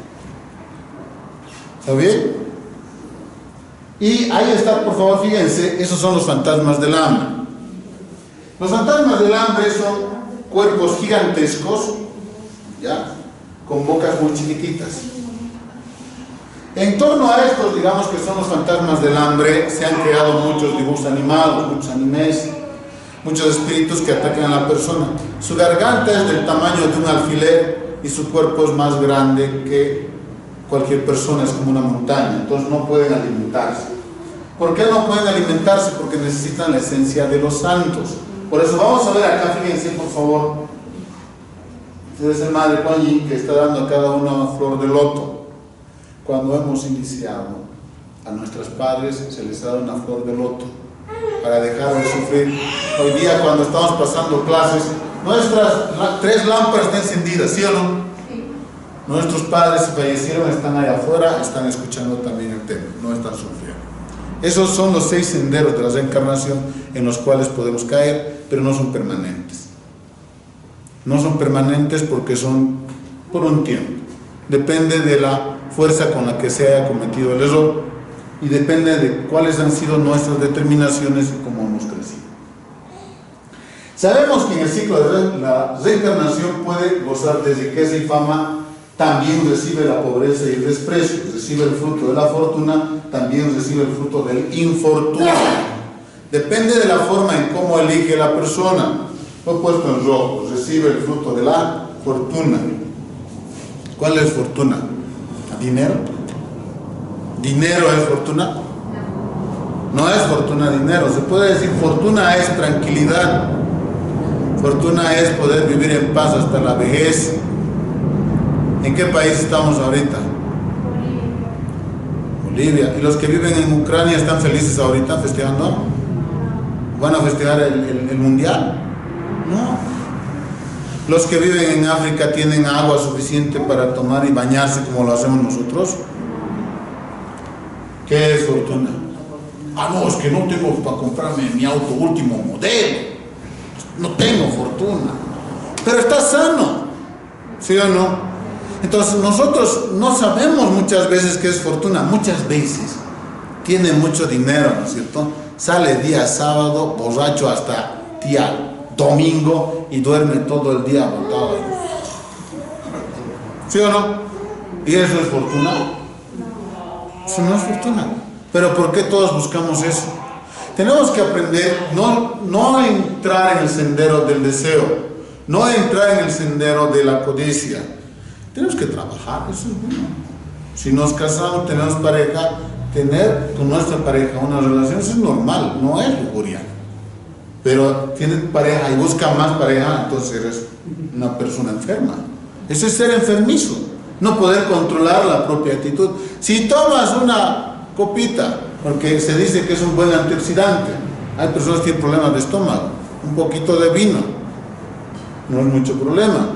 ¿Está bien? Y ahí está, por favor, fíjense, esos son los fantasmas del hambre. Los fantasmas del hambre son cuerpos gigantescos, ¿ya? Con bocas muy chiquititas. En torno a estos, digamos que son los fantasmas del hambre, se han creado muchos dibujos animados, muchos animes, muchos espíritus que atacan a la persona. Su garganta es del tamaño de un alfiler y su cuerpo es más grande que cualquier persona, es como una montaña, entonces no pueden alimentarse. ¿Por qué no pueden alimentarse? Porque necesitan la esencia de los santos. Por eso vamos a ver acá, fíjense por favor. Este es el Madre Kuan Yin que está dando a cada uno una flor de loto. Cuando hemos iniciado, a nuestros padres se les da una flor de loto para dejar de sufrir. Hoy día, cuando estamos pasando clases, nuestras 3 lámparas están encendidas, ¿sí o no? Sí. Nuestros padres se fallecieron, están allá afuera, están escuchando también el tema, no están sufriendo. Esos son los 6 senderos de la reencarnación en los cuales podemos caer, pero no son permanentes. No son permanentes porque son por un tiempo. Depende de la fuerza con la que se haya cometido el error y depende de cuáles han sido nuestras determinaciones y cómo hemos crecido. Sabemos que en el ciclo de la reencarnación puede gozar de riqueza y fama, también recibe la pobreza y el desprecio, recibe el fruto de la fortuna, también recibe el fruto del infortunio. Depende de la forma en cómo elige la persona. Lo he puesto en rojo, recibe el fruto de la fortuna. ¿Cuál es fortuna? ¿Dinero? ¿Dinero es fortuna? No es fortuna dinero. Se puede decir fortuna es tranquilidad. Fortuna es poder vivir en paz hasta la vejez. ¿En qué país estamos ahorita? Bolivia. ¿Y los que viven en Ucrania están felices ahorita festejando? ¿Van a festejar el mundial? No. ¿Los que viven en África tienen agua suficiente para tomar y bañarse como lo hacemos nosotros? ¿Qué es fortuna? Ah, no, es que no tengo para comprarme mi auto último modelo. No tengo fortuna. Pero está sano, ¿sí o no? Entonces nosotros no sabemos muchas veces qué es fortuna. Muchas veces tiene mucho dinero, ¿no es cierto? Sale día sábado, borracho hasta día domingo y duerme todo el día botado ahí. ¿Sí o no? ¿Y eso es fortuna? Eso no es fortuna. ¿Pero por qué todos buscamos eso? Tenemos que aprender no entrar en el sendero del deseo, no entrar en el sendero de la codicia. Tenemos que trabajar, eso es bueno. Si nos casamos, tenemos pareja, tener con nuestra pareja una relación, eso es normal, no es lujuria. Pero tienes pareja y busca más pareja, entonces eres una persona enferma. Eso es ser enfermizo, no poder controlar la propia actitud. Si tomas una copita, porque se dice que es un buen antioxidante, hay personas que tienen problemas de estómago, un poquito de vino, no es mucho problema.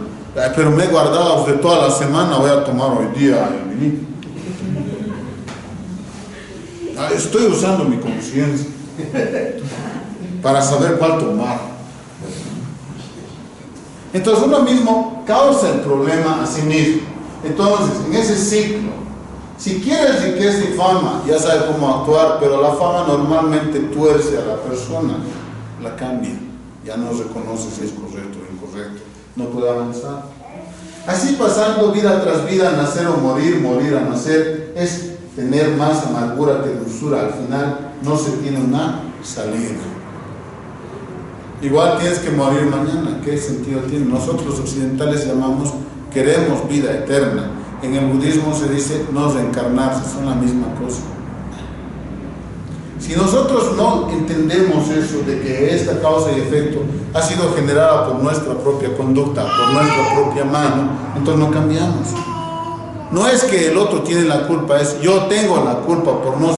Pero me he guardado de toda la semana, voy a tomar hoy día el vinito. Estoy usando mi conciencia para saber cuál tomar. Entonces uno mismo causa el problema a sí mismo. Entonces, en ese ciclo, si quieres riqueza y fama, ya sabes cómo actuar, pero la fama normalmente tuerce a la persona, la cambia, ya no reconoce si es correcto o incorrecto, no puede avanzar. Así pasando vida tras vida, nacer o morir, morir a nacer, es tener más amargura que dulzura. Al final no se tiene una salida. Igual tienes que morir mañana. ¿Qué sentido tiene? Nosotros los occidentales llamamos queremos vida eterna. En el budismo se dice no reencarnarse, son la misma cosa. Si nosotros no entendemos eso de que esta causa y efecto ha sido generada por nuestra propia conducta, por nuestra propia mano, entonces no cambiamos. No es que el otro tiene la culpa, es yo tengo la culpa por no